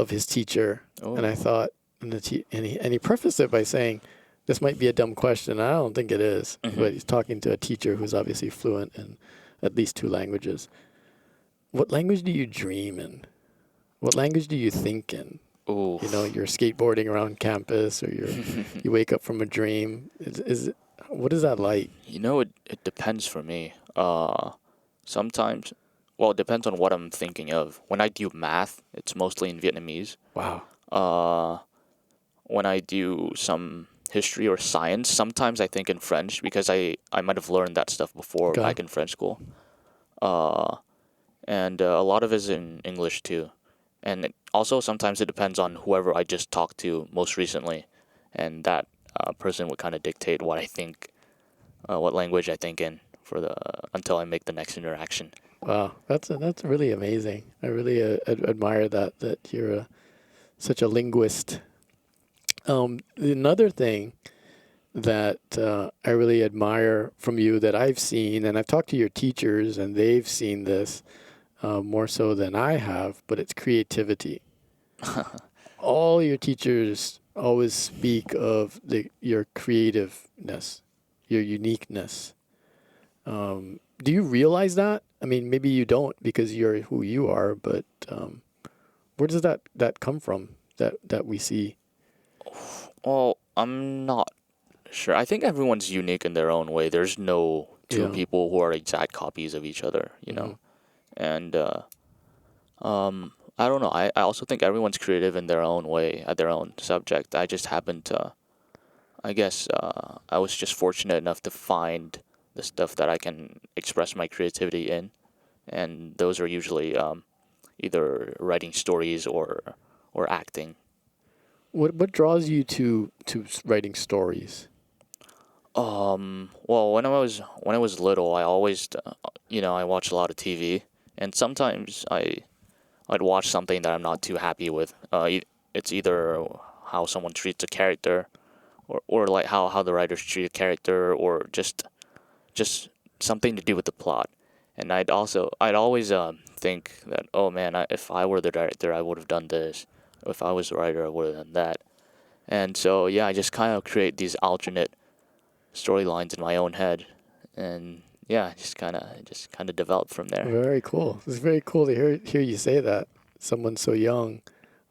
his teacher, and I thought, and he prefaced it by saying, "This might be a dumb question." I don't think it is, but he's talking to a teacher who's obviously fluent in at least 2 languages. What language do you dream in? What language do you think in?
Ooh.
You're skateboarding around campus, or you wake up from a dream. What is that like?
It depends for me. Sometimes, it depends on what I'm thinking of. When I do math, it's mostly in Vietnamese.
Wow.
When I do some history or science, sometimes I think in French because I might have learned that stuff before back in French school. And a lot of it is in English too. And also sometimes it depends on whoever I just talked to most recently. And that person would kind of dictate what I think, what language I think in until I make the next interaction.
Wow, that's really amazing. I really admire that you're such a linguist. Another thing that I really admire from you that I've seen, and I've talked to your teachers, and they've seen this more so than I have, but it's creativity. All your teachers always speak of your creativeness, your uniqueness. Do you realize that? I mean, maybe you don't because you're who you are, but where does that come from that we see?
Well, I'm not sure. I think everyone's unique in their own way. There's no two
Yeah.
people who are exact copies of each other,
Mhm.
And I don't know. I also think everyone's creative in their own way at their own subject. I just happen to, I guess, I was just fortunate enough to find the stuff that I can express my creativity in, and those are usually either writing stories or acting.
What draws you to writing stories?
Well, when I was little, I always, I watched a lot of TV, and sometimes I'd watch something that I'm not too happy with. It's either how someone treats a character, or like how the writers treat a character, or just something to do with the plot. And I'd always think that, oh man, if I were the director, I would have done this. If I was the writer, I would have done that. And so yeah, I just kind of create these alternate storylines in my own head, and yeah, just kind of develop from there.
Very cool. It's very cool to hear you say that. Someone so young.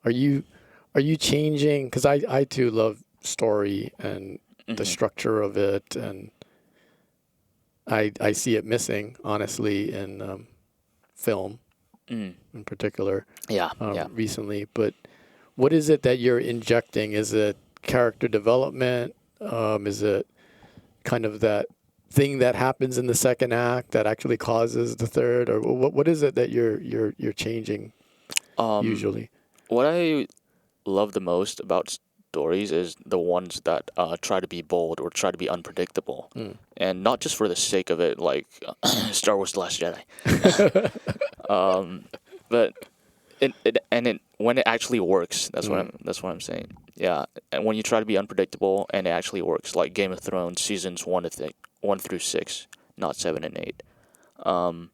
Are you are you changing? Because I too love story and the
Hmm.
structure of it, and I see it missing honestly in film
Mm.
in particular
Yeah, yeah.
recently. But what is it that you're injecting? Is it character development? Is it kind of that thing that happens in the second act that actually causes the third, or what is it that you're changing
Um,
usually?
what I love the most about stories is the ones that try to be bold or try to be unpredictable,
Mm.
and not just for the sake of it, like Star Wars: The Last Jedi. Um, but it when it actually works,
Mm.
that's what I'm saying. Yeah, and when you try to be unpredictable and it actually works, like Game of Thrones seasons 1 through 6, not 7 and 8. Um,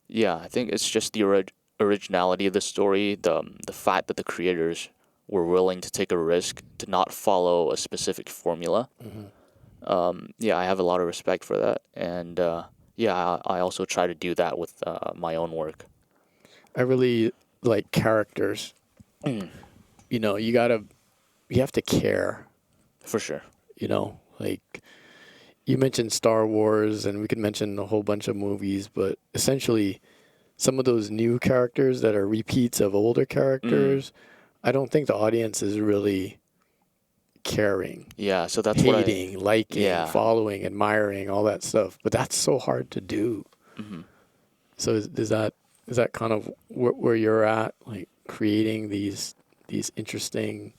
yeah, I think it's just the originality of the story, the fact that the creators were willing to take a risk to not follow a specific formula.
Hmm.
Yeah, I have a lot of respect for that, and yeah, I also try to do that with my own work.
I really like characters.
Mm,
You have to care.
for sure.
Like you mentioned Star Wars, and we could mention a whole bunch of movies, but essentially some of those new characters that are repeats of older
Mm,
characters, I don't think the audience is really caring,
yeah, so that's what I.
hating, liking,
Yeah.
following, admiring, all that stuff. But that's so hard to do.
Hmm.
So is that kind of where you're at, like creating these interesting?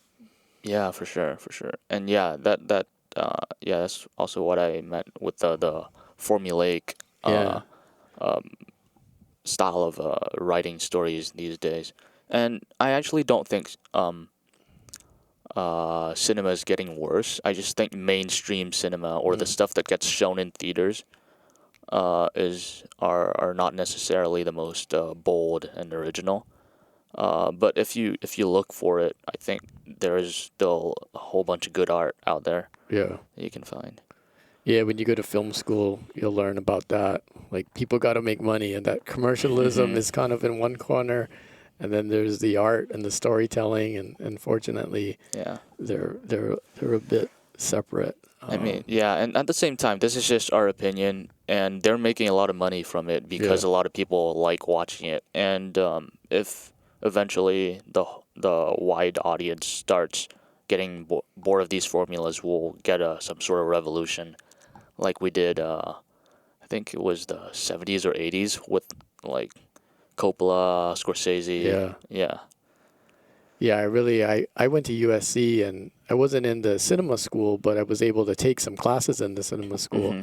Yeah, for sure, for sure. And yeah, yeah, that's also what I meant with the formulaic
Yeah,
style of writing stories these days. And I actually don't think cinema is getting worse. I just think mainstream cinema or the
mm,
stuff that gets shown in theaters are not necessarily the most bold and original. But if you look for it, I think there is still a whole bunch of good art out there
yeah,
that you can find.
yeah. When you go to film school, you'll learn about that. Like people got to make money, and that commercialism
Hmm.
is kind of in one corner, and then there's the art and the storytelling, and unfortunately,
Yeah.
they're a bit separate.
I mean, yeah, and at the same time, this is just our opinion, and they're making a lot of money from it because
Yeah,
a lot of people like watching it. And if eventually the wide audience starts getting bored of these formulas, we'll get some sort of revolution, like we did. I think it was the 70s or 80s with like Coppola, Scorsese.
yeah.
Yeah.
Yeah, I went to USC, and I wasn't in the cinema school, but I was able to take some classes in the cinema school,
Hmm.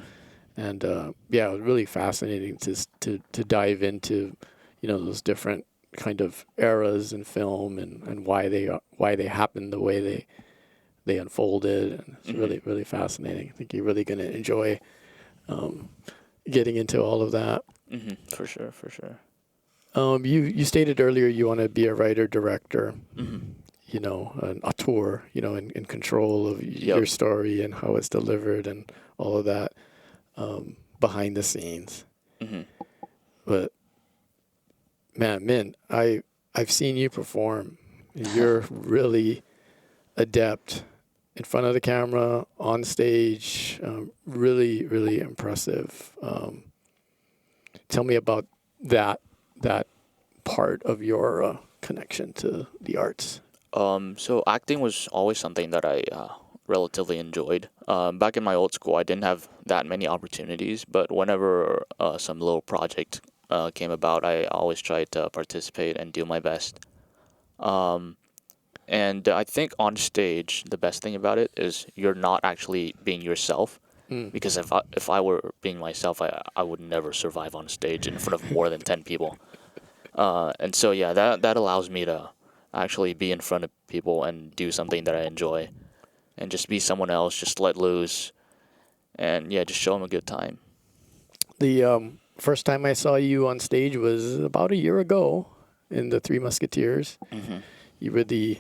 and yeah, it was really fascinating to dive into, those different kind of eras in film, and why they happen the way they unfolded, and it's really, really fascinating. I think you're really going to enjoy getting into all of that.
For sure, for sure.
You stated earlier you want to be a writer director, you know, an auteur, you know, in control of your story and how it's delivered and all of that behind the scenes. But man, Min, I've seen you perform. You're really adept in front of the camera, on stage. Really, really impressive. Tell me about that part of your connection to the arts.
So acting was always something that I relatively enjoyed. Back in my old school, I didn't have that many opportunities, but whenever some little project came about, I always tried to participate and do my best. And I think on stage, the best thing about it is you're not actually being yourself. Because if I were being myself, I would never survive on stage in front of more than 10 people. And so, yeah, that allows me to actually be in front of people and do something that I enjoy. And just be someone else, just let loose. And, yeah, just show them a good time.
The first time I saw you on stage was about a year ago in The Three Musketeers. You were the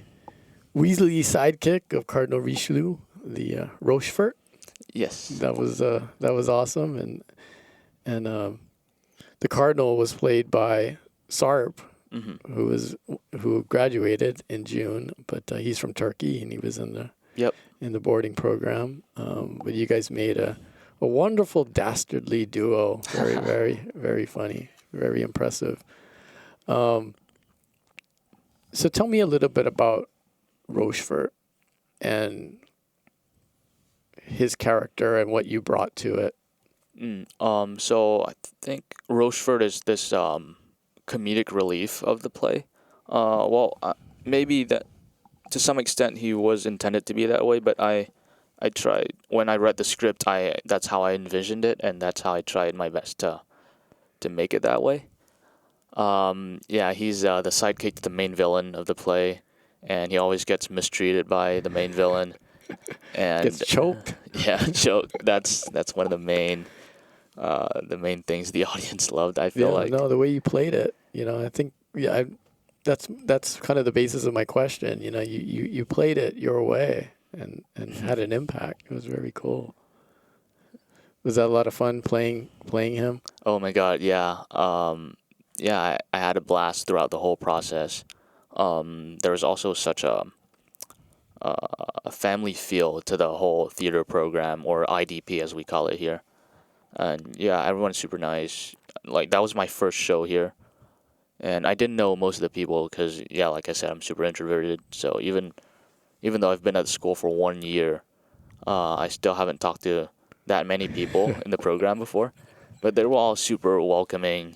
Weasley sidekick of Cardinal Richelieu, the Rochefort.
Yes.
That was awesome, and the Cardinal was played by Sarp, who graduated in June, but he's from Turkey and he was in the boarding program. But you guys made a wonderful dastardly duo. Very, very, very funny. Very impressive. So tell me a little bit about Rochefort and his character and what you brought to it.
So I think Rochefort is this comedic relief of the play. Maybe that to some extent he was intended to be that way, but I tried when I read the script. That's how I envisioned it, and that's how I tried my best to make it that way. He's the sidekick to the main villain of the play, and he always gets mistreated by the main villain. And
gets choked.
Yeah, choked. That's one of the main things the audience loved. I feel like.
No, the way you played it, you know, I think that's kind of the basis of my question. You know, you played it your way and had an impact. It was very cool. Was that a lot of fun playing him?
Oh my God, yeah. I had a blast throughout the whole process. There was also such a family feel to the whole theater program, or IDP as we call it here. And yeah, everyone's super nice. Like, that was my first show here. And I didn't know most of the people because, yeah, like I said, I'm super introverted. So even though I've been at the school for 1 year, I still haven't talked to that many people in the program before. But they were all super welcoming.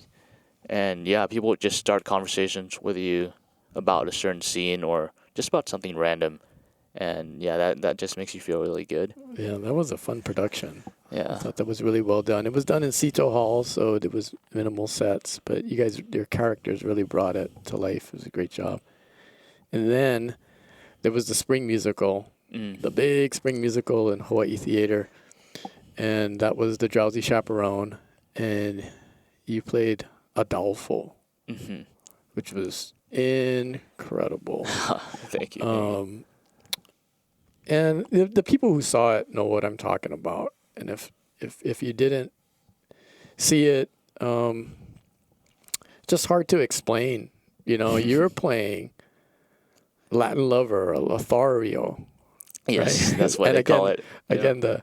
And yeah, people would just start conversations with you about a certain scene or just about something random. And yeah, that just makes you feel really good.
Yeah, that was a fun production.
Yeah.
I thought that was really well done. It was done in Cito Hall, so it was minimal sets, but you guys, your characters really brought it to life. It was a great job. And then there was the spring musical, the big spring musical in Hawaii Theater, and that was The Drowsy Chaperone, and you played Adolfo, which was incredible.
Thank you.
And the people who saw it know what I'm talking about. And if you didn't see it, just hard to explain. You know, you're playing Latin lover, Lothario.
Yes,
right?
that's what they call it.
Again, the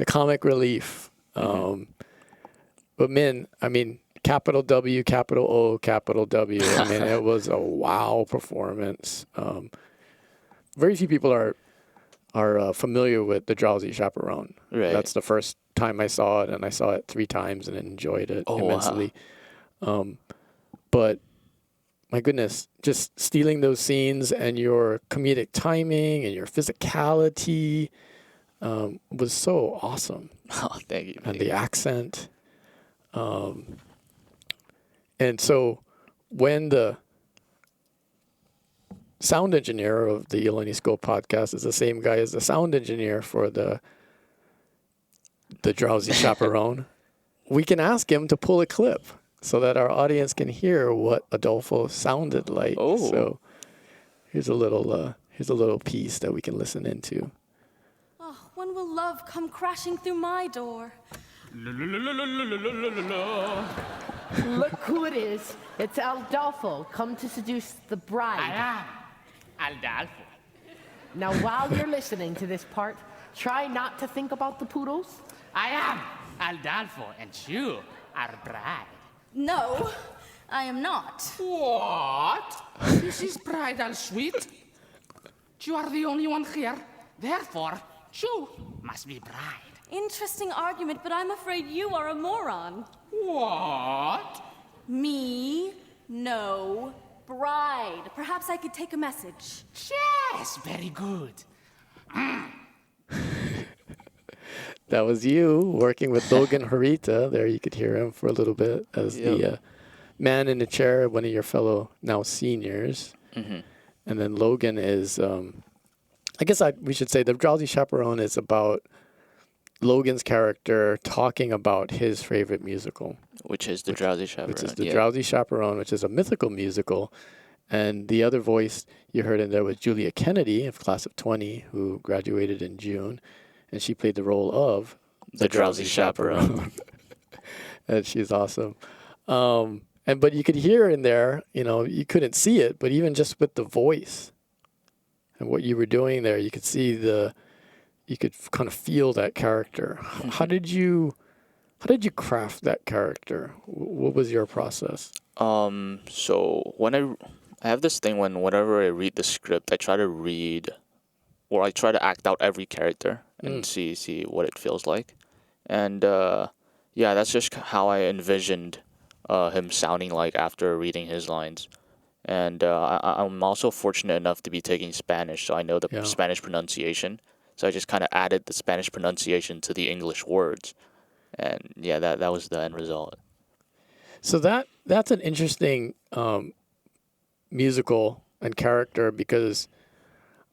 comic relief. But Min, I mean, capital W, capital O, capital W. I mean, it was a wow performance. Very few people are familiar with The Drowsy Chaperone.
Right.
That's the first time I saw it, and I saw it 3 times and enjoyed it immensely. Wow. But my goodness, just stealing those scenes and your comedic timing and your physicality was so awesome.
Oh, thank you.
And the accent. And so when sound engineer of the Iolani School podcast is the same guy as the sound engineer for the Drowsy Chaperone. We can ask him to pull a clip so that our audience can hear what Adolfo sounded like.
Oh.
So here's a little piece that we can listen into.
Oh, when will love come crashing through my door?
Look who it is. It's Adolfo, come to seduce the bride.
I am Adolfo.
Now, while you're listening to this part, try not to think about the poodles.
I am Adolfo, and you are bride.
No, I am not.
What? This is bridal suite. You are the only one here. Therefore, you must be bride.
Interesting argument, but I'm afraid you are a moron.
What?
Me? No. Bride. Perhaps I could take a message.
Yes, very good.
That was you working with Logan Harita. There you could hear him for a little bit as the man in the chair, one of your fellow now seniors.
Mm-hmm.
And then Logan is, I guess we should say the Drowsy Chaperone is about Logan's character talking about his favorite musical.
Which is the Drowsy Chaperone.
Which is the Drowsy Chaperone, which is a mythical musical. And the other voice you heard in there was Julia Kennedy of Class of 20, who graduated in June. And she played the role of
the Drowsy Chaperone.
And she's awesome. But you could hear in there, you couldn't see it, but even just with the voice and what you were doing there, you could see you could kind of feel that character. How did you craft that character? What was your process?
So when I have this thing whenever I read the script, I try to act out every character and see what it feels like. And that's just how I envisioned him sounding like after reading his lines. And I'm also fortunate enough to be taking Spanish, so I know the Spanish pronunciation. So I just kind of added the Spanish pronunciation to the English words. And that was the end result.
So that's an interesting musical and character, because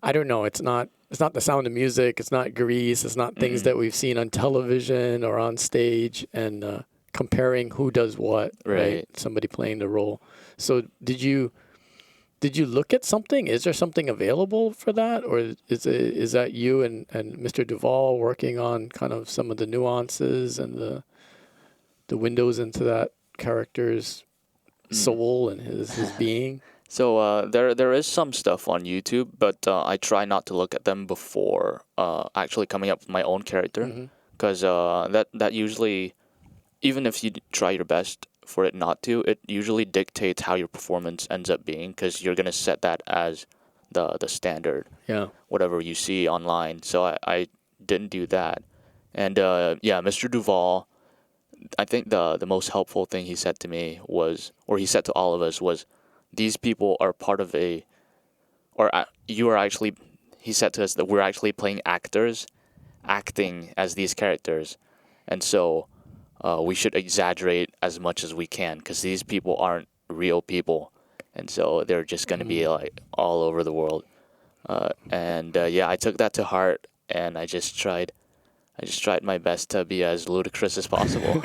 I don't know, it's not The Sound of Music, it's not Grease, it's not things that we've seen on television or on stage and comparing who does what, right? Somebody playing the role. So did you look at something? Is there something available for that, or is that you and Mr. Duvall working on kind of some of the nuances and the windows into that character's soul and his being?
So there is some stuff on YouTube, but I try not to look at them before actually coming up with my own character, because that usually, even if you try your best for it not to, it usually dictates how your performance ends up being, because you're gonna set that as the standard, whatever you see online. So I didn't do that, and Mr. Duvall, I think the most helpful thing he said to me was, or he said to all of us, was, these people are part of he said to us that we're actually playing actors, acting as these characters. And so we should exaggerate as much as we can, because these people aren't real people. And so they're just going to be like all over the world. I took that to heart, and I just tried my best to be as ludicrous as possible.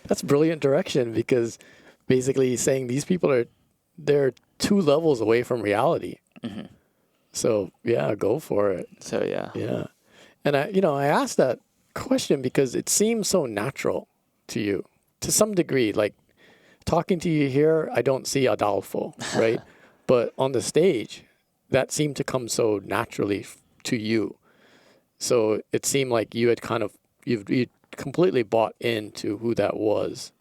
That's brilliant direction, because basically he's saying these people they're 2 levels away from reality. So go for it.
So yeah.
And I asked that question because it seems so natural to you to some degree. Like talking to you here, I don't see Adolfo, right? But on the stage, that seemed to come so naturally to you. So it seemed like you had you completely bought into who that was.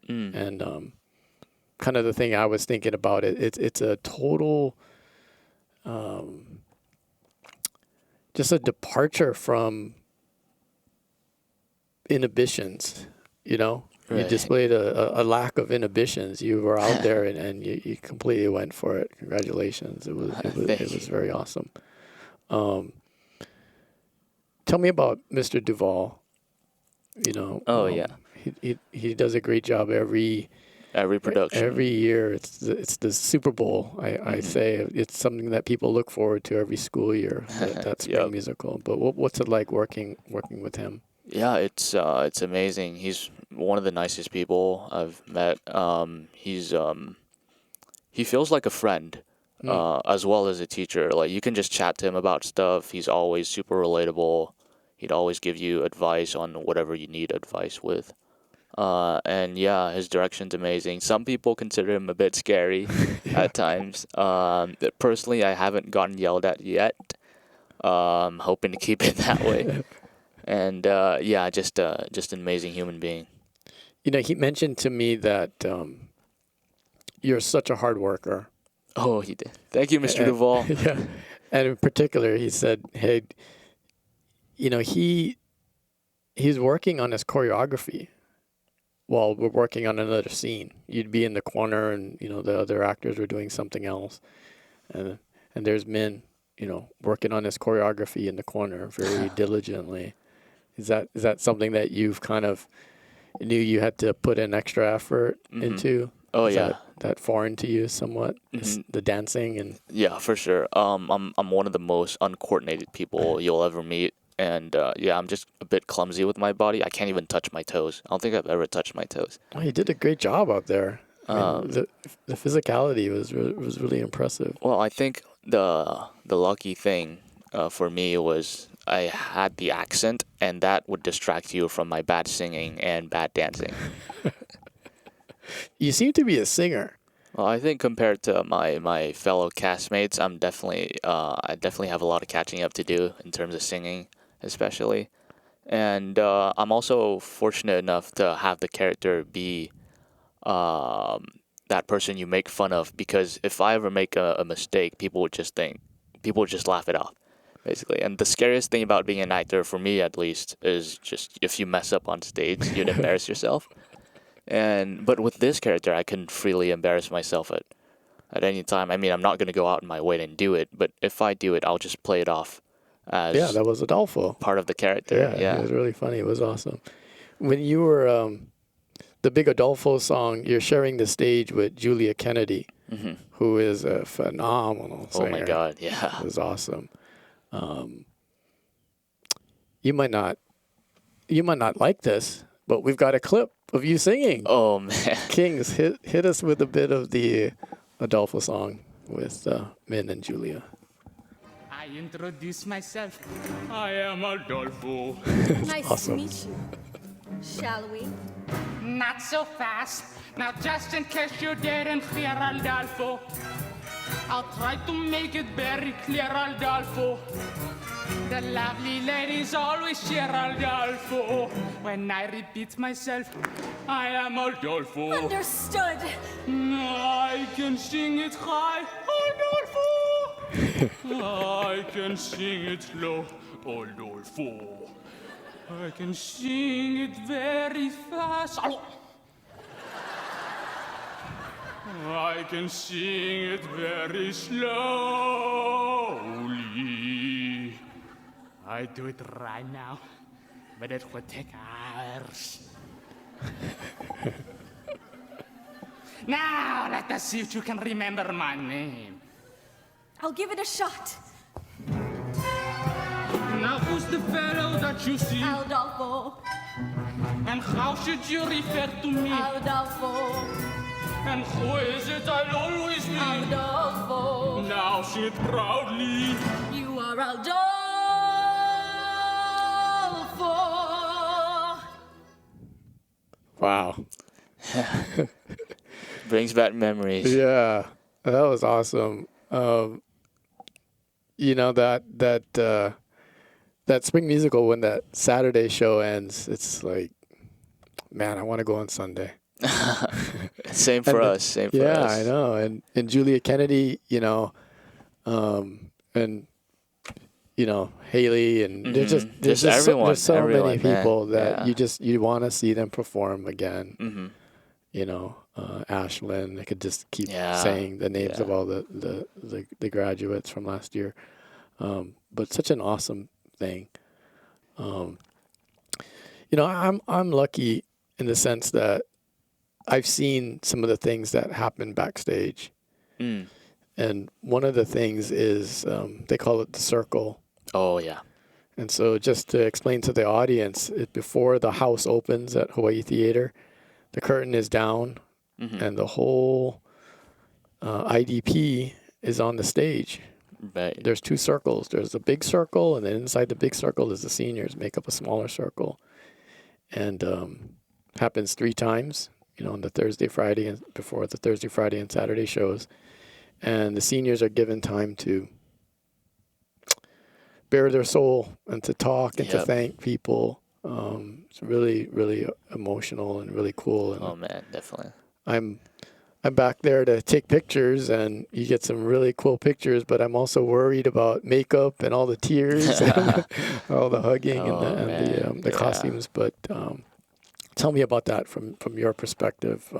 And kind of the thing I was thinking about it's a total just a departure from inhibitions, Right. You displayed a lack of inhibitions. You were out there and you completely went for it. Congratulations. It was very awesome. Tell me about Mr. Duvall.
Oh,
he does a great job every
Every production.
Every year, it's the Super Bowl. I say it's something that people look forward to every school year. That spring musical. But what's it like working with him?
Yeah, it's amazing. He's one of the nicest people I've met. He feels like a friend, as well as a teacher. Like you can just chat to him about stuff. He's always super relatable. He'd always give you advice on whatever you need advice with. And yeah, his direction's amazing. Some people consider him a bit scary at times. Personally, I haven't gotten yelled at yet. Hoping to keep it that way. And yeah, just an amazing human being.
You know, he mentioned to me that you're such a hard worker.
Oh, he did. Thank you, Mr. Duvall.
Yeah, and in particular, he said, "Hey, you know, he's working on his choreography while we're working on another scene. You'd be in the corner, and you know the other actors were doing something else, and there's Min, you know, working on his choreography in the corner very diligently. Is that something that you've kind of knew you had to put in extra effort into?
Oh,
Is
yeah.
that foreign to you somewhat? The dancing and
Yeah, for sure. I'm one of the most uncoordinated people you'll ever meet. And yeah, I'm just a bit clumsy with my body. I can't even touch my toes. I don't think I've ever touched my toes.
oh, you did a great job out there. I mean, the physicality was really impressive.
Well, I think the lucky thing for me was I had the accent, and that would distract you from my bad singing and bad dancing.
You seem to be a singer.
Well, I think compared to my fellow castmates, I definitely have a lot of catching up to do in terms of singing, especially. And I'm also fortunate enough to have the character be that person you make fun of, because if I ever make a mistake, people would just laugh it off, basically. And the scariest thing about being an actor, for me at least, is just if you mess up on stage, you'd embarrass yourself. But with this character, I can freely embarrass myself at any time. I mean, I'm not going to go out in my way and do it, but if I do it, I'll just play it off as
That was Adolfo.
part of the character.
Yeah, it was really funny. It was awesome. When you were the big Adolfo song, you're sharing the stage with Julia Kennedy, who is a phenomenal singer.
Oh my God, yeah.
It was awesome. You might not like this, but we've got a clip of you singing.
Oh man.
Kings, hit us with a bit of the Adolfo song with Min and Julia.
I introduce myself. I am Adolfo.
Nice
awesome.
to meet you. Shall we?
Not so fast. Now, just in case you didn't hear, Adolfo, I'll try to make it very clear, Adolfo. The lovely ladies always cheer, Adolfo. When I repeat myself, I am Adolfo.
Understood.
I can sing it high, Adolfo. I can sing it low, Adolfo. I can sing it very fast. I can sing it very slowly. I do it right now, but it would take hours. Now, let us see if you can remember my name.
I'll give it a shot.
Now, who's the fellow that you see?
Adolfo.
And how should you refer to me?
Adolfo.
And who is it I'll always be?
Adolfo.
Now say it proudly.
You are Adolfo.
Wow.
Brings back memories.
Yeah, that was awesome. You know, that spring musical, when that Saturday show ends, it's like, man, I want to go on Sunday.
Same for us.
Yeah, I know. And Julia Kennedy, you know, and you know, Haley, and there's
everyone.
There's so
Everyone,
many people
man.
that you want to see them perform again.
Mm-hmm.
You know, Ashlyn. I could just keep
Yeah.
saying the names
Yeah.
of all the graduates from last year. But such an awesome thing. You know, I'm lucky in the sense that I've seen some of the things that happen backstage.
Mm.
And one of the things is they call it the circle.
Oh, yeah.
And so just to explain to the audience, before the house opens at Hawaii Theater, the curtain is down and the whole IDP is on the stage.
Right.
There's two circles. There's a big circle, and then inside the big circle is the seniors, make up a smaller circle. And happens 3 times, on the Thursday, Friday, and before the Thursday, Friday, and Saturday shows. And the seniors are given time to bare their soul and to talk and to thank people. It's really, really emotional and really cool. And
oh man, definitely.
I'm back there to take pictures, and you get some really cool pictures. But I'm also worried about makeup and all the tears, all the hugging and the costumes. But tell me about that from your perspective,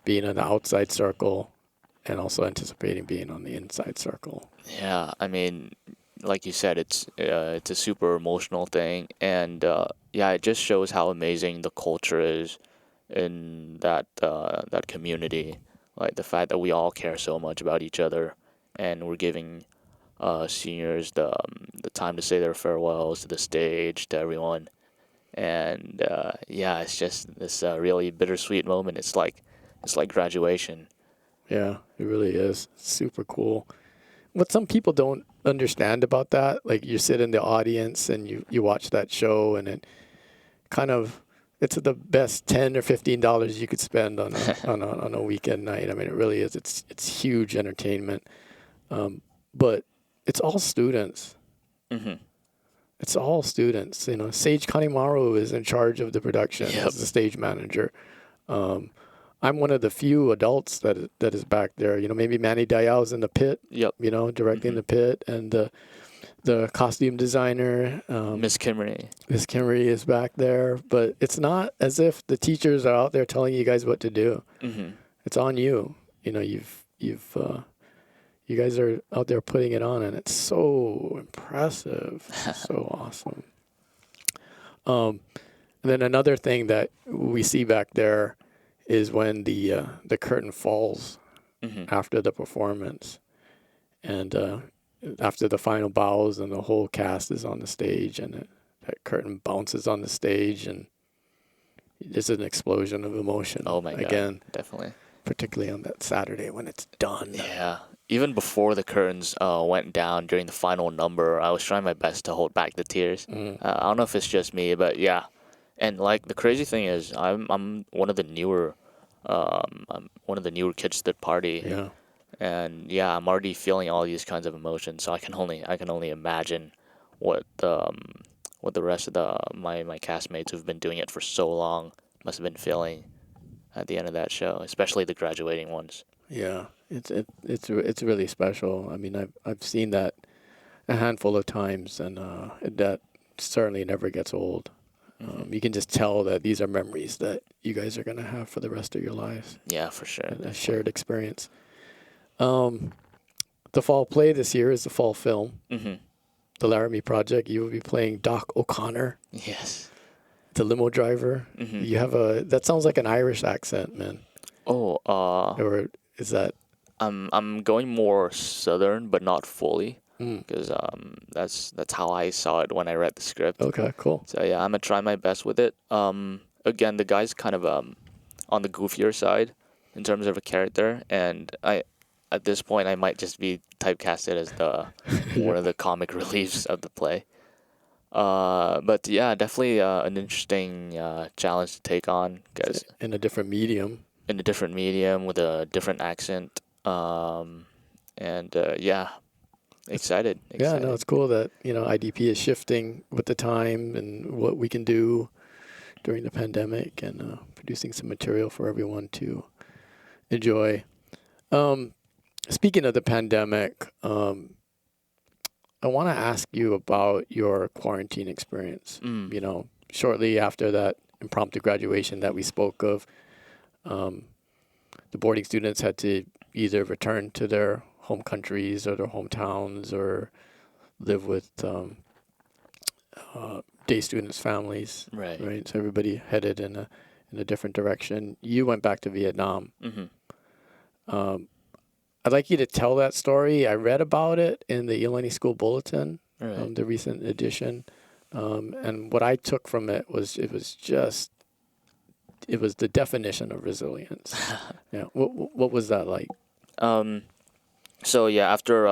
being in the outside circle and also anticipating being on the inside circle.
Yeah, I mean, like you said, it's a super emotional thing, and it just shows how amazing the culture is in that community. Like the fact that we all care so much about each other, and we're giving seniors the time to say their farewells to the stage, to everyone, and it's just this really bittersweet moment. It's like graduation.
Yeah, it really is super cool. What some people don't understand about that, like you sit in the audience and you watch that show, and it's the best $10 or $15 you could spend on a weekend night. I mean, it really is. It's huge entertainment, but it's all students.
Mm-hmm.
It's all students. Sage Kanemaru is in charge of the production as the stage manager. I'm one of the few adults that is back there. Maybe Manny Dial's in the pit.
Yep.
Directing the pit, and the costume designer,
Miss Kimmery.
Miss Kimmery is back there. But it's not as if the teachers are out there telling you guys what to do.
Mm-hmm.
It's on you. You guys are out there putting it on, and it's so impressive, so awesome. And then another thing that we see back there is when the curtain falls after the performance, and after the final bows, and the whole cast is on the stage, and that curtain bounces on the stage, and there's an explosion of emotion.
Oh my God!
Again,
definitely.
Particularly on that Saturday when it's done.
Yeah. Even before the curtains went down during the final number, I was trying my best to hold back the tears. I don't know if it's just me, but yeah. And like the crazy thing is, I'm one of the newer, kids to the party.
Yeah.
And yeah, I'm already feeling all these kinds of emotions. So I can only imagine what the rest of my castmates who've been doing it for so long must have been feeling at the end of that show, especially the graduating ones.
Yeah, it's really special. I mean, I've seen that a handful of times, and that certainly never gets old. You can just tell that these are memories that you guys are going to have for the rest of your lives.
Yeah, for sure.
A shared experience. The fall play this year is the fall film.
Mm-hmm.
The Laramie Project. You will be playing Doc O'Connor.
Yes.
The limo driver.
Mm-hmm.
You have that sounds like an Irish accent, man.
Oh,
or is that?
I'm going more southern, but not fully, because that's how I saw it when I read the script.
Okay, cool.
So yeah, I'm gonna try my best with it. Again, the guy's kind of on the goofier side in terms of a character, and at this point I might just be typecasted as the one of the comic reliefs of the play. But yeah, definitely an interesting challenge to take on, because
in a different medium.
In a different medium with a different accent, excited.
Yeah, no, it's cool that IDP is shifting with the time and what we can do during the pandemic, and producing some material for everyone to enjoy. Speaking of the pandemic, I want to ask you about your quarantine experience. Shortly after that impromptu graduation that we spoke of, the boarding students had to either return to their home countries or their hometowns, or live with day students' families.
Right.
So everybody headed in in a different direction. You went back to Vietnam.
Mm-hmm.
I'd like you to tell that story. I read about it in the Iolani School Bulletin,
Right.
the recent edition. And what I took from it was it was the definition of resilience. Yeah. What was that like?
So yeah, after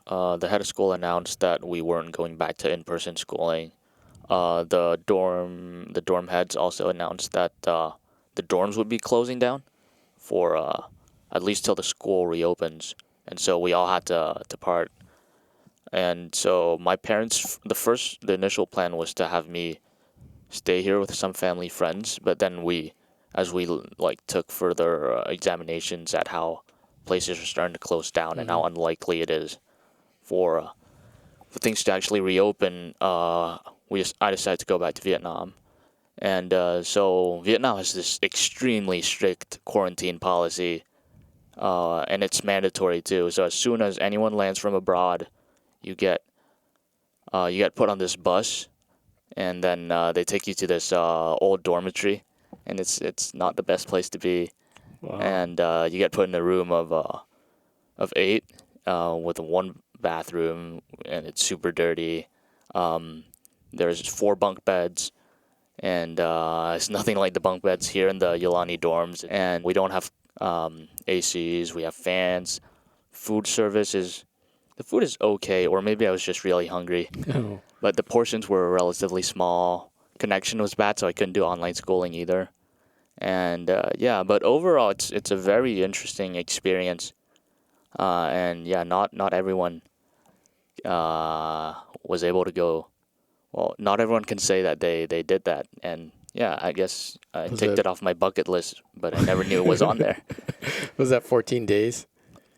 the head of school announced that we weren't going back to in-person schooling, the dorm heads also announced that the dorms would be closing down for at least till the school reopens, and so we all had to depart. And so my parents, the initial plan was to have me stay here with some family friends, but then as we like took further examinations at how places are starting to close down and how unlikely it is for things to actually reopen, I decided to go back to Vietnam. And so Vietnam has this extremely strict quarantine policy, and it's mandatory too. So as soon as anyone lands from abroad, you get put on this bus, and then they take you to this old dormitory, and it's not the best place to be.
Wow.
And you get put in a room of 8 with one bathroom, and it's super dirty. There's 4 bunk beds, and it's nothing like the bunk beds here in the Iolani dorms. And we don't have ACs. We have fans. The food is okay, or maybe I was just really hungry.
Oh.
But the portions were relatively small. Connection was bad, so I couldn't do online schooling either. And yeah, but overall, it's a very interesting experience. And yeah, not everyone was able to go. Well, not everyone can say that they did that. And yeah, I guess I
Was
ticked
it-
it off my bucket list, but I never knew it was on there.
Was that 14 days?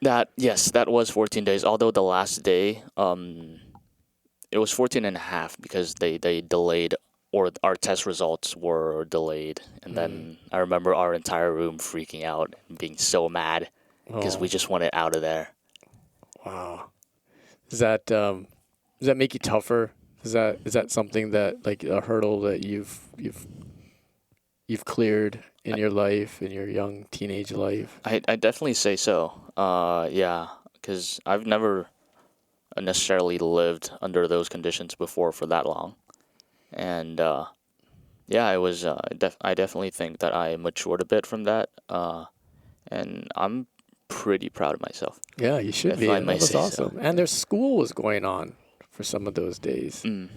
Yes, that was 14 days. Although the last day, it was 14 and a half because they delayed, or our test results were delayed. And then I remember our entire room freaking out and being so mad because we just wanted out of there.
Wow. Does that make you tougher? Is that something that, like, a hurdle that you've cleared in your life, in your young teenage life?
I definitely say so. Yeah, because I've never necessarily lived under those conditions before for that long. And yeah, it was. I definitely think that I matured a bit from that. And I'm pretty proud of myself.
Yeah, you should
If
be.
I
That
may
was
say so.
awesome. And their school was going on for some of those days.
Mm.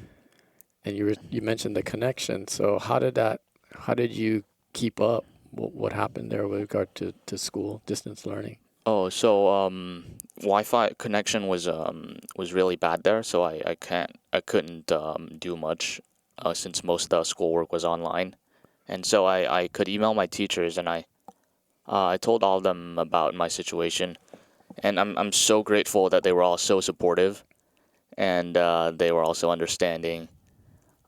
And you mentioned the connection. So how did you keep up? What happened there with regard to school, distance learning?
Oh, so Wi-Fi connection was really bad there, so I couldn't do much since most of the schoolwork was online, and so I could email my teachers, and I told all of them about my situation, and I'm so grateful that they were all so supportive, and they were also understanding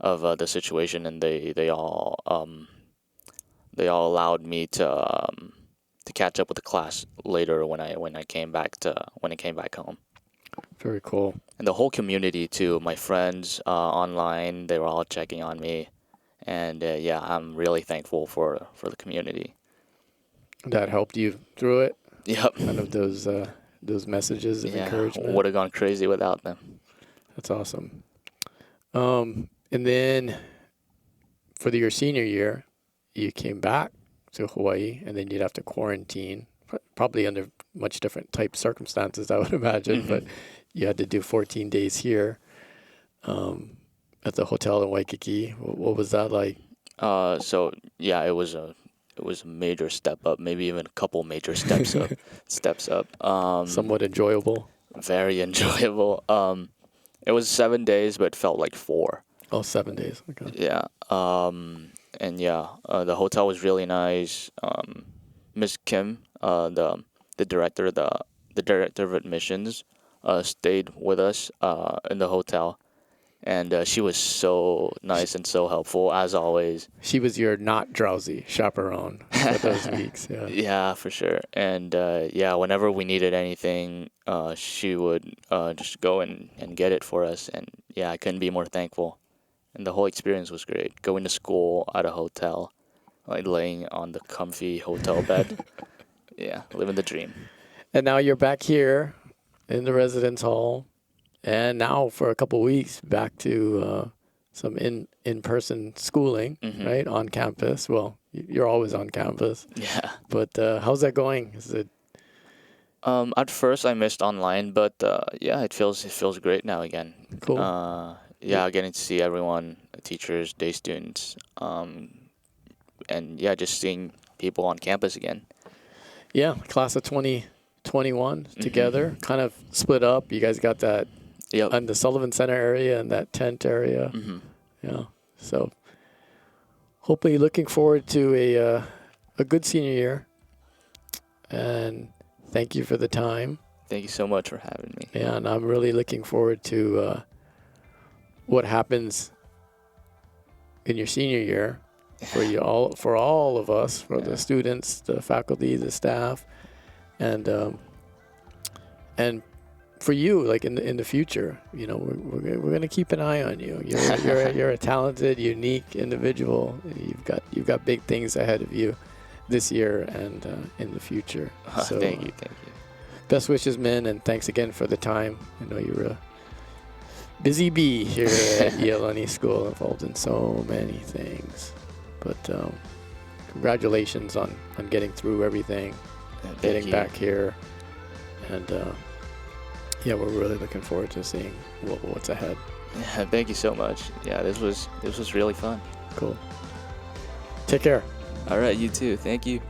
of the situation, and they all allowed me to catch up with the class later when I came back home.
Very cool.
And the whole community too, my friends online, they were all checking on me, and yeah, I'm really thankful for the community.
That helped you through it.
Yep.
Kind of those messages of
Yeah,
encouragement.
would have gone crazy without them.
That's awesome. And then for your senior year, you came back to Hawaii, and then you'd have to quarantine, probably under much different type circumstances, I would imagine. But you had to do 14 days here at the hotel in Waikiki. What was that like?
So yeah, it was a major step up, maybe even a couple major steps up.
Somewhat enjoyable.
Very enjoyable. It was 7 days, but it felt like 4.
Oh, 7 days. Okay.
Yeah. And yeah, the hotel was really nice. Miss Kim, the director, the director of admissions, stayed with us in the hotel, and she was so nice and so helpful as always.
She was your not drowsy chaperone for those weeks. Yeah.
Yeah, for sure. And yeah, whenever we needed anything, she would just go and get it for us. And yeah, I couldn't be more thankful. And the whole experience was great. Going to school at a hotel like laying on the comfy hotel bed. Yeah, living the dream.
And now you're back here in the residence hall, and now for a couple weeks back to some in-person schooling, right, on campus. Well, you're always on campus.
Yeah.
But how's that going? Is it?
At first I missed online, but yeah, it feels great now again.
Cool.
Yeah, getting to see everyone, teachers, day students, and yeah, just seeing people on campus again.
Yeah, class of 2021 together, kind of split up. You guys got that on the Sullivan Center area and that tent area. Yeah, so hopefully looking forward to a good senior year. And thank you for the time.
Thank you so much for having me.
Yeah, and I'm really looking forward to what happens in your senior year for you all, for all of us, for the students, the faculty, the staff, and for you, like in the future. You know, we're gonna keep an eye on you. You're a talented, unique individual. You've got big things ahead of you this year and in the future. So,
thank you.
Best wishes, Min, and thanks again for the time. I know you're a busy bee here at Iolani School, involved in so many things. But congratulations on getting through everything, getting back here, and yeah, we're really looking forward to seeing what's ahead.
Yeah, thank you so much. Yeah, this was really fun.
Cool. Take care.
All right, you too. Thank you.